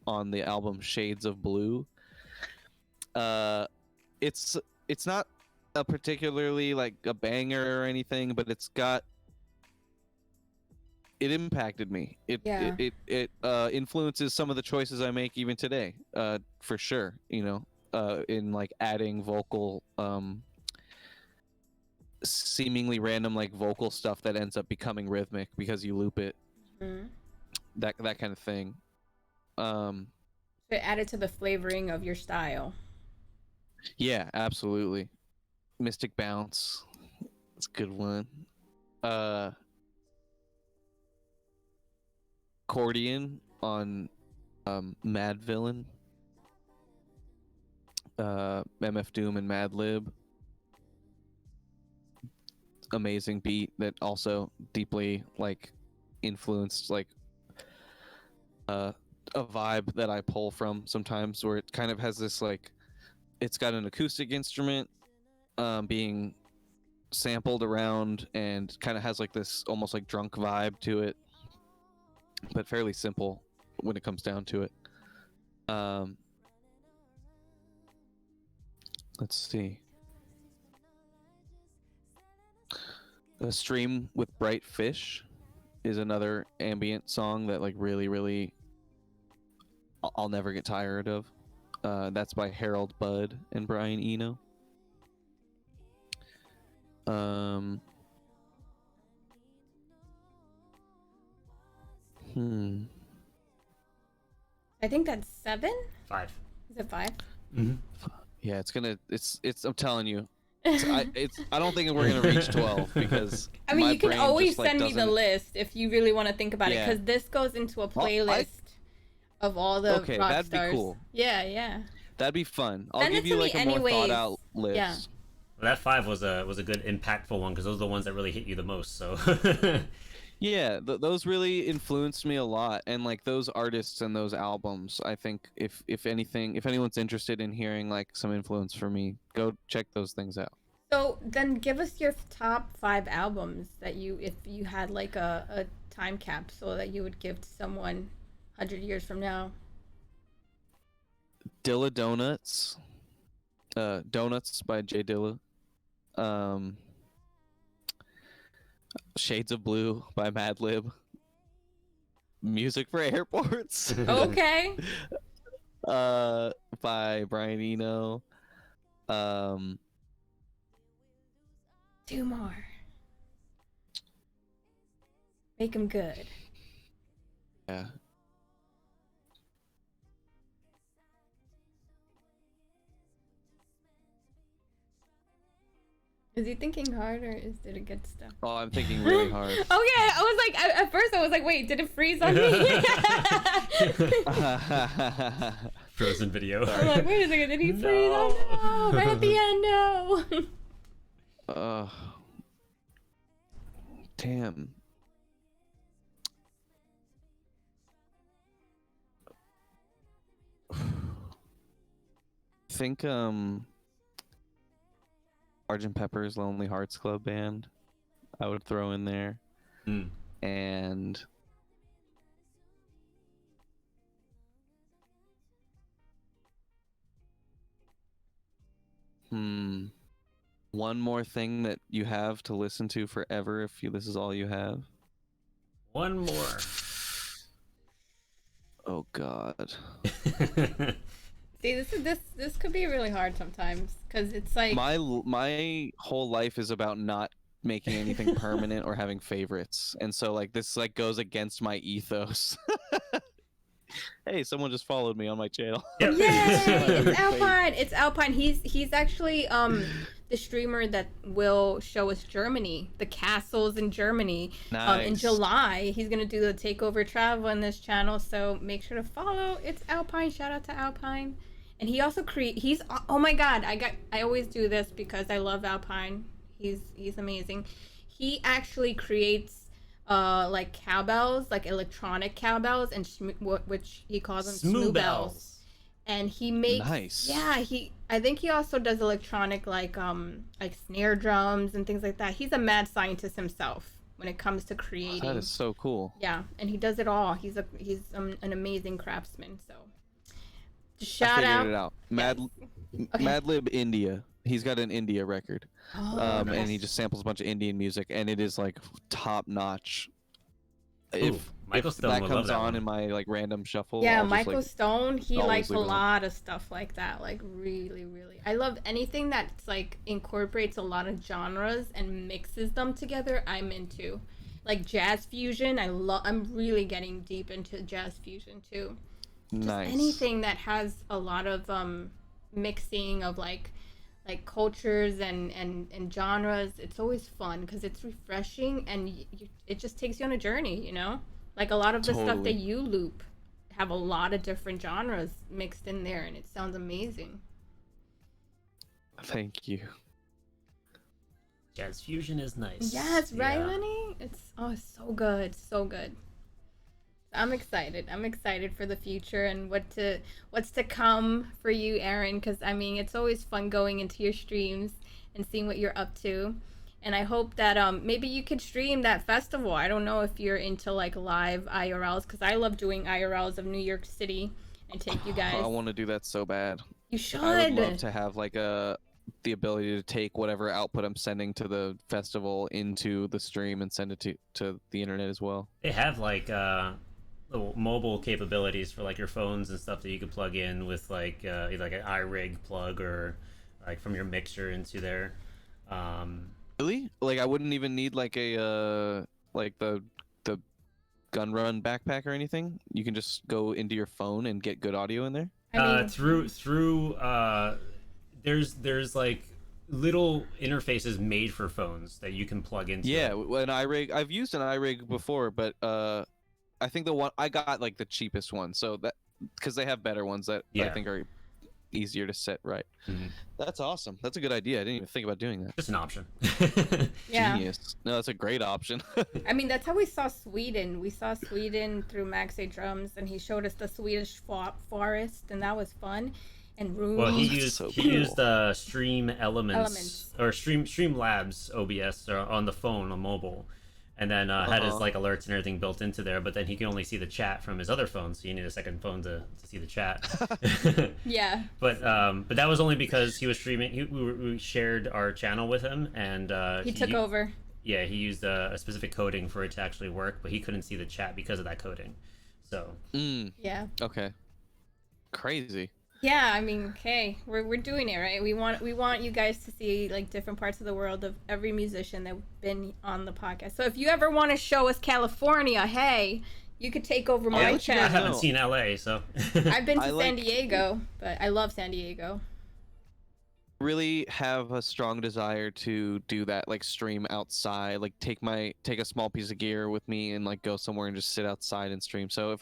on the album Shades of Blue. It's not a particularly like a banger or anything, but it impacted me. It influences some of the choices I make even today, for sure, you know, in like adding vocal seemingly random like vocal stuff that ends up becoming rhythmic because you loop it. That kind of thing. It added to the flavoring of your style. Yeah, absolutely. Mystic Bounce. That's a good one. Accordion on Mad Villain. MF Doom and Madlib. Amazing beat that also deeply like influenced like a vibe that I pull from sometimes, where it kind of has this like it's got an acoustic instrument being sampled around and kind of has like this almost like drunk vibe to it, but fairly simple when it comes down to it. Let's see. A Stream with Bright Fish is another ambient song that like really I'll never get tired of. That's by Harold Budd and Brian Eno. I think that's 7. 5. Is it 5? Yeah, it's I'm telling you. I don't think we're gonna reach 12 because I mean, my you can brain always just, like, send me the doesn't- list if you really want to think about it, Yeah. because this goes into a Well, playlist of all the Okay, rock that'd be stars. cool. Yeah. That'd be fun. I'll Send it give to you me like a more anyways. thought out list. Yeah. Well, that 5 was a good impactful one because those are the ones that really hit you the most. So Yeah, those really influenced me a lot, and like those artists and those albums, I think if anyone's interested in hearing like some influence from me, go check those things out. So then give us your top 5 albums that if you had like a time capsule that you would give to someone 100 years from now. Dilla Donuts. Donuts by Jay Dilla. Shades of Blue by Madlib. Music for Airports. Okay. By Brian Eno. 2 more. Make them good. Yeah. Is he thinking hard or did it get stuck? Oh, I'm thinking really hard. Okay, I was like, at first I was like, wait, did it freeze on me? Frozen video. I'm like, wait a second, did he freeze? Oh no, right at the end, no. Damn. Think Sgt. Pepper's Lonely Hearts Club Band I would throw in there. And one more thing that you have to listen to forever if this is all you have. One more. Oh God. See, this could be really hard sometimes because it's like My whole life is about not making anything permanent or having favorites, and so like this like goes against my ethos. Hey, someone just followed me on my channel. Yep. Yay! It's Alpine. It's Alpine. He's actually the streamer that will show us Germany, the castles in Germany. In Nice. July, he's gonna do the takeover travel on this channel. So make sure to follow. It's Alpine. Shout out to Alpine. And he also he's oh my God, I always do this because I love Alpine. He's amazing. He actually creates like cowbells, like electronic cowbells, and which he calls them smooth bells. And he makes Nice. I think he also does electronic like snare drums and things like that. He's a mad scientist himself when it comes to creating. That is so cool. Yeah, and he does it all. He's an amazing craftsman. So just I shout figured out. it out. Okay. Madlib India. He's got an India record. Oh, And he just samples a bunch of Indian music, and it is like top notch. Michael If Stone that would comes love that on one. in my like random shuffle. yeah, I'll just, Michael like, Stone, he always likes a leave it on. lot of stuff like that. Like really, really. I love anything that's like incorporates a lot of genres and mixes them together. I'm into. Like jazz fusion. I'm really getting deep into jazz fusion too. Just Nice. anything that has a lot of mixing of like cultures and genres. It's always fun because it's refreshing and it just takes you on a journey, you know, like a lot of the stuff Totally. that you loop have a lot of different genres mixed in there and it sounds amazing. Thank you. Jazz fusion is nice. Yes, right, Yeah. Lenny? It's so good, so good. I'm excited for the future and what's to come for you, Aaron, because I mean it's always fun going into your streams and seeing what you're up to. And I hope that maybe you could stream that festival. I don't know if you're into like live IRLs, because I love doing IRLs of New York City and take you guys. I want to do that so bad. You should. I would love to have like the ability to take whatever output I'm sending to the festival into the stream and send it to the internet as well. They have like little mobile capabilities for like your phones and stuff that you could plug in with like either like an iRig plug or like from your mixer into there. Really? Like I wouldn't even need like a like the gun run backpack or anything. You can just go into your phone and get good audio in there. I mean, Through there's like little interfaces made for phones that you can plug into. Yeah, an iRig. I've used an iRig before, but I think the one I got like the cheapest one. So that because they have better ones that I Yeah. think are easier to set right. Mhm. That's awesome. That's a good idea. I didn't even think about doing that. Just an option. yeah. Genius. No, that's a great option. I mean, that's how we saw Sweden. We saw Sweden through Max A Drums, and he showed us the Swedish forest, and that was fun. And rooms. Well, he that's used so he cool. used Stream Elements Elements. or Streamlabs OBS on the phone on mobile, and then had his like alerts and everything built into there. But then he can only see the chat from his other phone, so you need a second phone to see the chat. Yeah. But that was only because he was streaming. We shared our channel with him, and He took over. Yeah, he used a specific coding for it to actually work, but he couldn't see the chat because of that coding. So Yeah. Okay. Crazy. Yeah, I mean, okay, we're doing it, right? We want you guys to see like different parts of the world of every musician that's been on the podcast. So if you ever want to show us California, hey, you could take over my let you I guys channel. haven't know. seen LA, so I've been to I San like- Diego, but I love San Diego. really have a strong desire to do that, like stream outside, like take a small piece of gear with me and like go somewhere and just sit outside and stream. So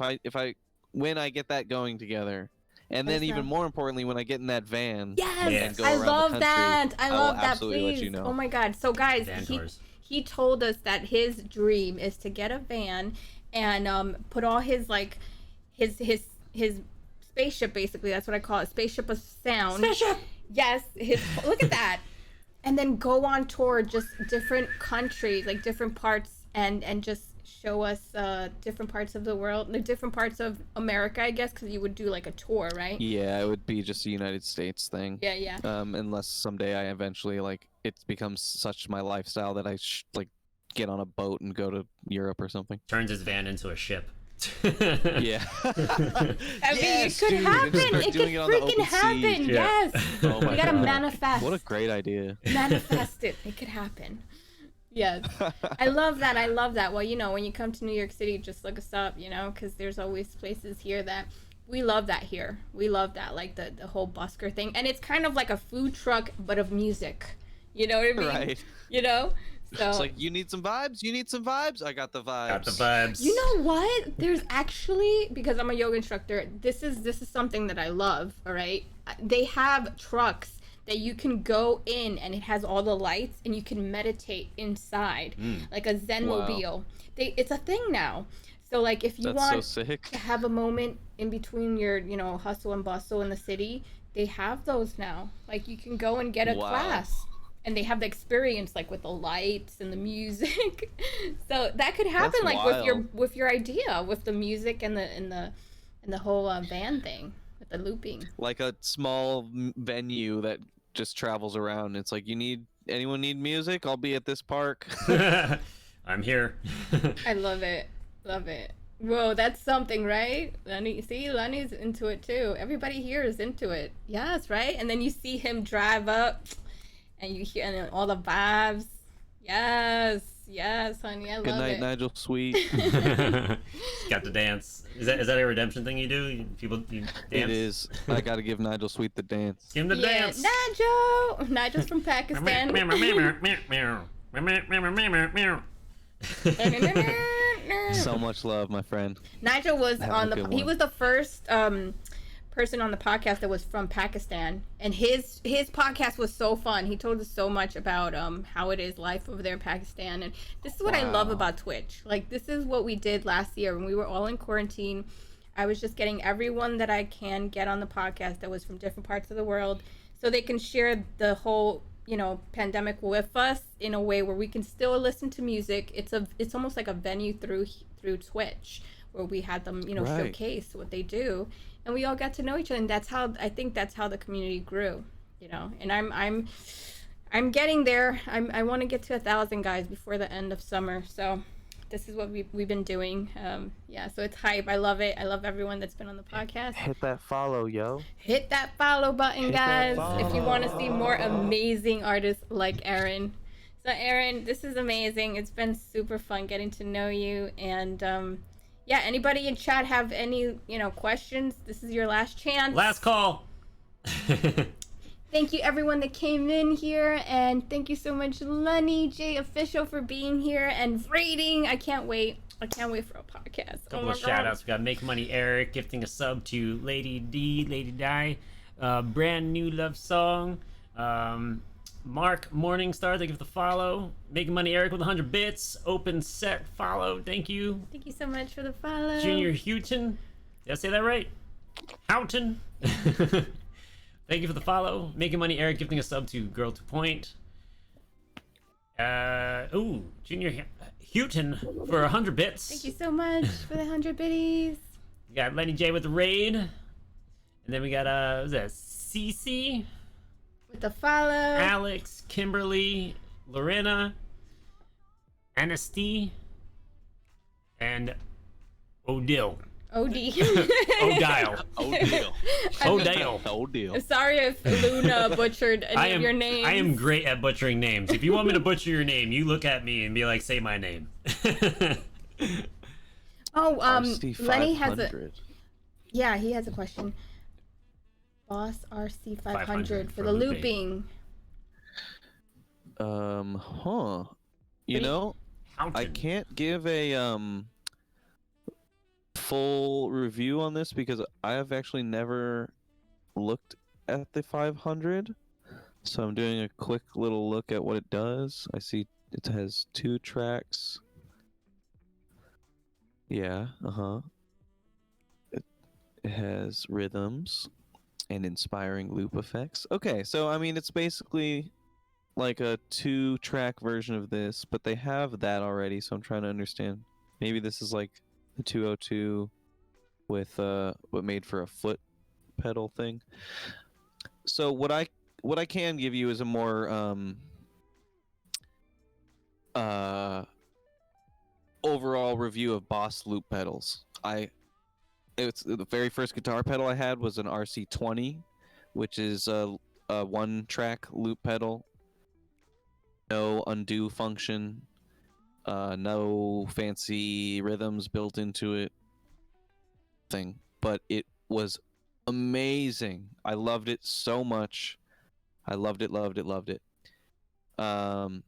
when I get that going together, and then even more importantly, when I get in that van and go I around the love country, that. I love will that. absolutely let Please. you know. Oh my God. So guys, Van tours. he told us that his dream is to get a van and put all his like his spaceship, basically. That's what I call it, spaceship of sound. Spaceship. Yes. Look at that. And then go on tour, just different countries, like different parts, and just show us different parts of the world, like different parts of America, I guess, because you would do like a tour, right? Yeah, it would be just a United States thing. Yeah. Unless someday I eventually like it becomes such my lifestyle that I like get on a boat and go to Europe or something. Turns his van into a ship. Yeah. I mean, it could happen. It could freaking happen. Yeah. Yes. Oh my We gotta God. manifest. What a great idea. Manifest it. It could happen. Yes. I love that. I love that. Well, when you come to New York City, just look us up, because there's always places here that we love that here. We love that, like the whole busker thing. And it's kind of like a food truck, but of music. You know what I mean? Right. So, It's like, you need some vibes? You need some vibes? I got the vibes. Got the vibes. you know what? There's actually, because I'm a yoga instructor, this is something that I love, all right? They have trucks that you can go in and it has all the lights and you can meditate inside, like a Zen mobile. It's a thing now. So like if you That's want so sick. to have a moment in between your, hustle and bustle in the city, they have those now. Like you can go and get a class. And they have the experience like with the lights and the music. So that could happen. That's like wild. with your idea, with the music and the whole van thing with the looping. Like a small venue that just travels around. It's like, anyone need music? I'll be at this park. I'm here. I love it. Love it. Whoa, that's something, right? Lenny's into it too. Everybody here is into it. Yes, right? And then you see him drive up and you hear and all the vibes. Yes, honey. I love Good night, it. Nigel Sweet. Got to dance. Is that a redemption thing you do? You dance? It is. I gotta give Nigel Sweet the dance. Give him the dance. Nigel's from Pakistan. So much love, my friend. Nigel was Have a good he one. was the first person on the podcast that was from Pakistan, and his podcast was so fun. He told us so much about how it is life over there in Pakistan, and this is what I love about Twitch. Like this is what we did last year when we were all in quarantine. I was just getting everyone that I can get on the podcast that was from different parts of the world, so they can share the whole pandemic with us in a way where we can still listen to music. It's almost like a venue through Twitch where we had them Right. showcase what they do, and we all got to know each other, and that's how the community grew, and I'm getting there. I want to get to 1,000 guys before the end of summer, so this is what we've been doing. So it's hype. I love it. I love everyone that's been on the podcast. Hit that follow, yo. Hit that follow button, Hit that guys, if you want to see more amazing artists like Aaron. So Aaron, this is amazing. It's been super fun getting to know you, and anybody in chat have any questions? This is your last chance. Last call. Thank you everyone that came in here, and thank you so much Lenny J Official for being here and rating. I can't wait for a podcast. Couple of shout outs. We got Make Money Eric gifting a sub to Lady Di, brand new love song. Mark Morningstar, thank you for the follow. Making Money Eric with 100 bits. Open set follow. Thank you. Thank you so much for the follow. Junior Houghton. Did I say that right? Houghton. Thank you for the follow. Making Money Eric gifting a sub to Girl to Point. Junior Houghton for 100 bits. Thank you so much for the 100 biddies. We got Lenny J with the raid. And then we got what's that? Cece. With the follow. Alex, Kimberly, Lorena, Anastie, and Odile. OD. Odile. I'm sorry if Luna butchered any of your names. I am great at butchering names. If you want me to butcher your name, you look at me and be like, say my name. Lenny has a... 500. Yeah, he has a question. Boss RC 500 500 for the looping. Huh. You What do you- know, I Houghton. can't give a full review on this because I have actually never looked at the 500. So I'm doing a quick little look at what it does. I see it has 2 tracks. Yeah, it has rhythms and inspiring loop effects. Okay, so I mean it's basically like a 2-track version of this, but they have that already, so I'm trying to understand. Maybe this is like the 202 with what made for a foot pedal thing. So what I can give you is a more overall review of Boss loop pedals. It's the very first guitar pedal I had was an RC20, which is a 1-track loop pedal. No undo function, no fancy rhythms built into it. But it was amazing. I loved it so much. I loved it. Um,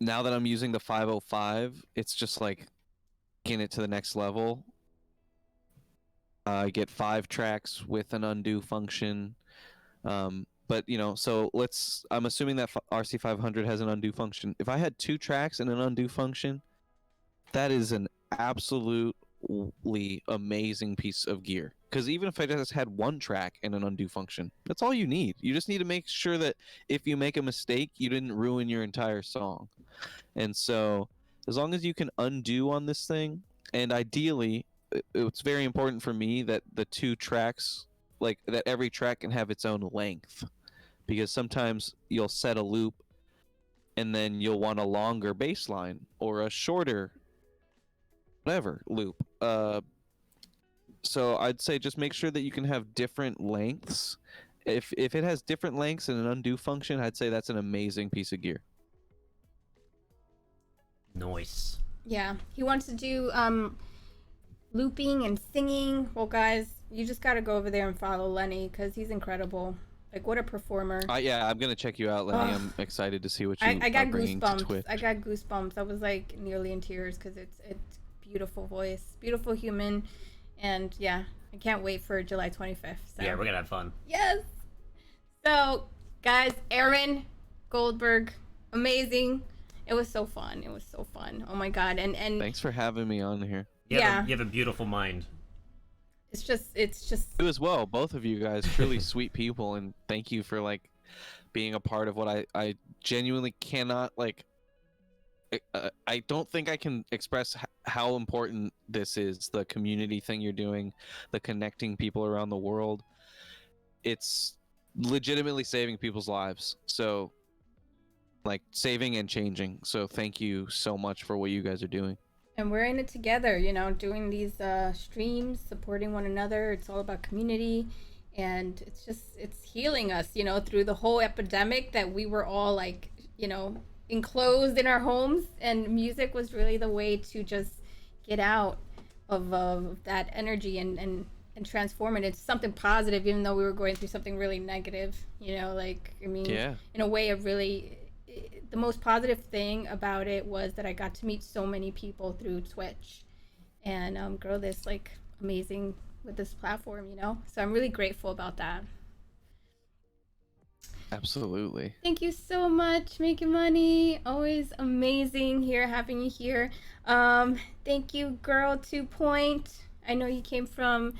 now that I'm using the 505, it's just like taking it to the next level. I get 5 tracks with an undo function. But so I'm assuming that RC500 has an undo function. If I had 2 tracks and an undo function, that is an absolutely amazing piece of gear. Because even if I just had 1 track and an undo function, that's all you need. You just need to make sure that if you make a mistake, you didn't ruin your entire song. And so, as long as you can undo on this thing, and ideally, it's very important for me that the 2 tracks, like that every track can have its own length. Because sometimes you'll set a loop and then you'll want a longer bass line or a shorter whatever loop. So I'd say just make sure that you can have different lengths. If it has different lengths and an undo function, I'd say that's an amazing piece of gear. Nice. Yeah, he wants to do looping and singing. Well, guys, you just got to go over there and follow Lenny because he's incredible. Like, what a performer. Yeah, I'm gonna check you out, Lenny. I'm excited to see what you I got are bringing to goosebumps. Twitch. I got goosebumps. I was like nearly in tears because it's beautiful voice, beautiful human, and yeah, I can't wait for July 25th. So. Yeah, we're gonna have fun. Yes. So, guys, Aaron Goldberg, amazing. It was so fun. Oh my god. And Thanks for having me on here. You Yeah. have a beautiful mind. it's just You as well, both of you guys, truly sweet people, and thank you for like being a part of what I genuinely cannot like. I don't think I can express how important this is. The community thing you're doing, the connecting people around the world. It's legitimately saving people's lives. So, like saving and changing. So thank you so much for what you guys are doing. and we're in it together, doing these streams, supporting one another. It's all about community, and it's healing us, through the whole epidemic that we were all like, enclosed in our homes, and music was really the way to just get out of that energy and transform it into something positive, even though we were going through something really negative, Yeah. in a way of really, the most positive thing about it was that I got to meet so many people through Twitch and grow this like amazing with this platform, so I'm really grateful about that. Absolutely. Thank you so much, Making Money. Always amazing having you here. Thank you, Girl 2 Point. I know you came from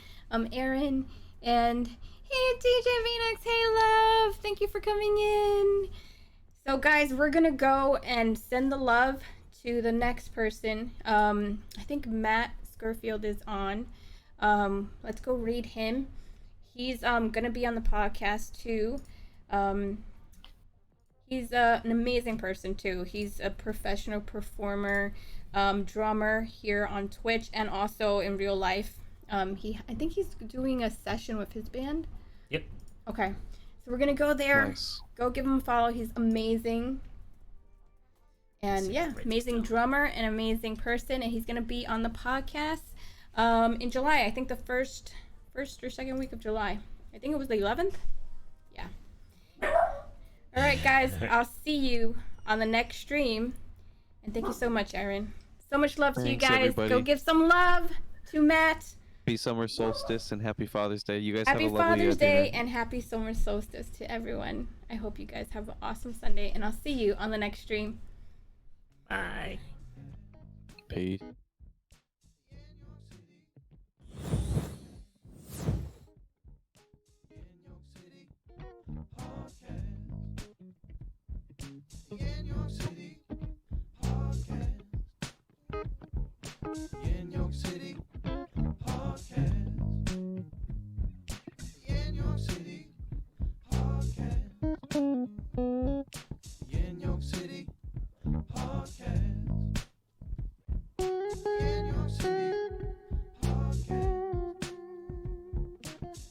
Aaron. And hey, DJ Phoenix. Hey, love. Thank you for coming in. So, guys, we're going to go and send the love to the next person. I think Matt Scurfield is on. Let's go read him. He's going to be on the podcast, too. He's an amazing person too. He's a professional performer, drummer here on Twitch and also in real life. I think he's doing a session with his band. Yep. Okay, so we're gonna go there. Nice. Go give him a follow. He's amazing. And yeah, amazing drummer and amazing person, and he's gonna be on the podcast in July. I think the first first or second week of July. I think it was the 11th. Yeah. All right, guys. I'll see you on the next stream. And thank you so much, Aaron. So much love to you Thanks, guys. everybody. Go give some love to Matt. Happy summer solstice and happy Father's Day. You guys Happy have a lovely Father's Day dinner. and happy summer solstice to everyone. I hope you guys have an awesome Sunday, and I'll see you on the next stream. Bye. Peace. YenYorkCity Podcast. YenYorkCity Podcast. YenYorkCity Podcast. YenYorkCity Podcast. YenYorkCity Podcast.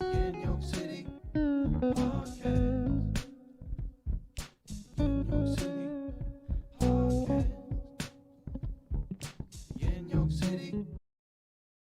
YenYorkCity Podcast.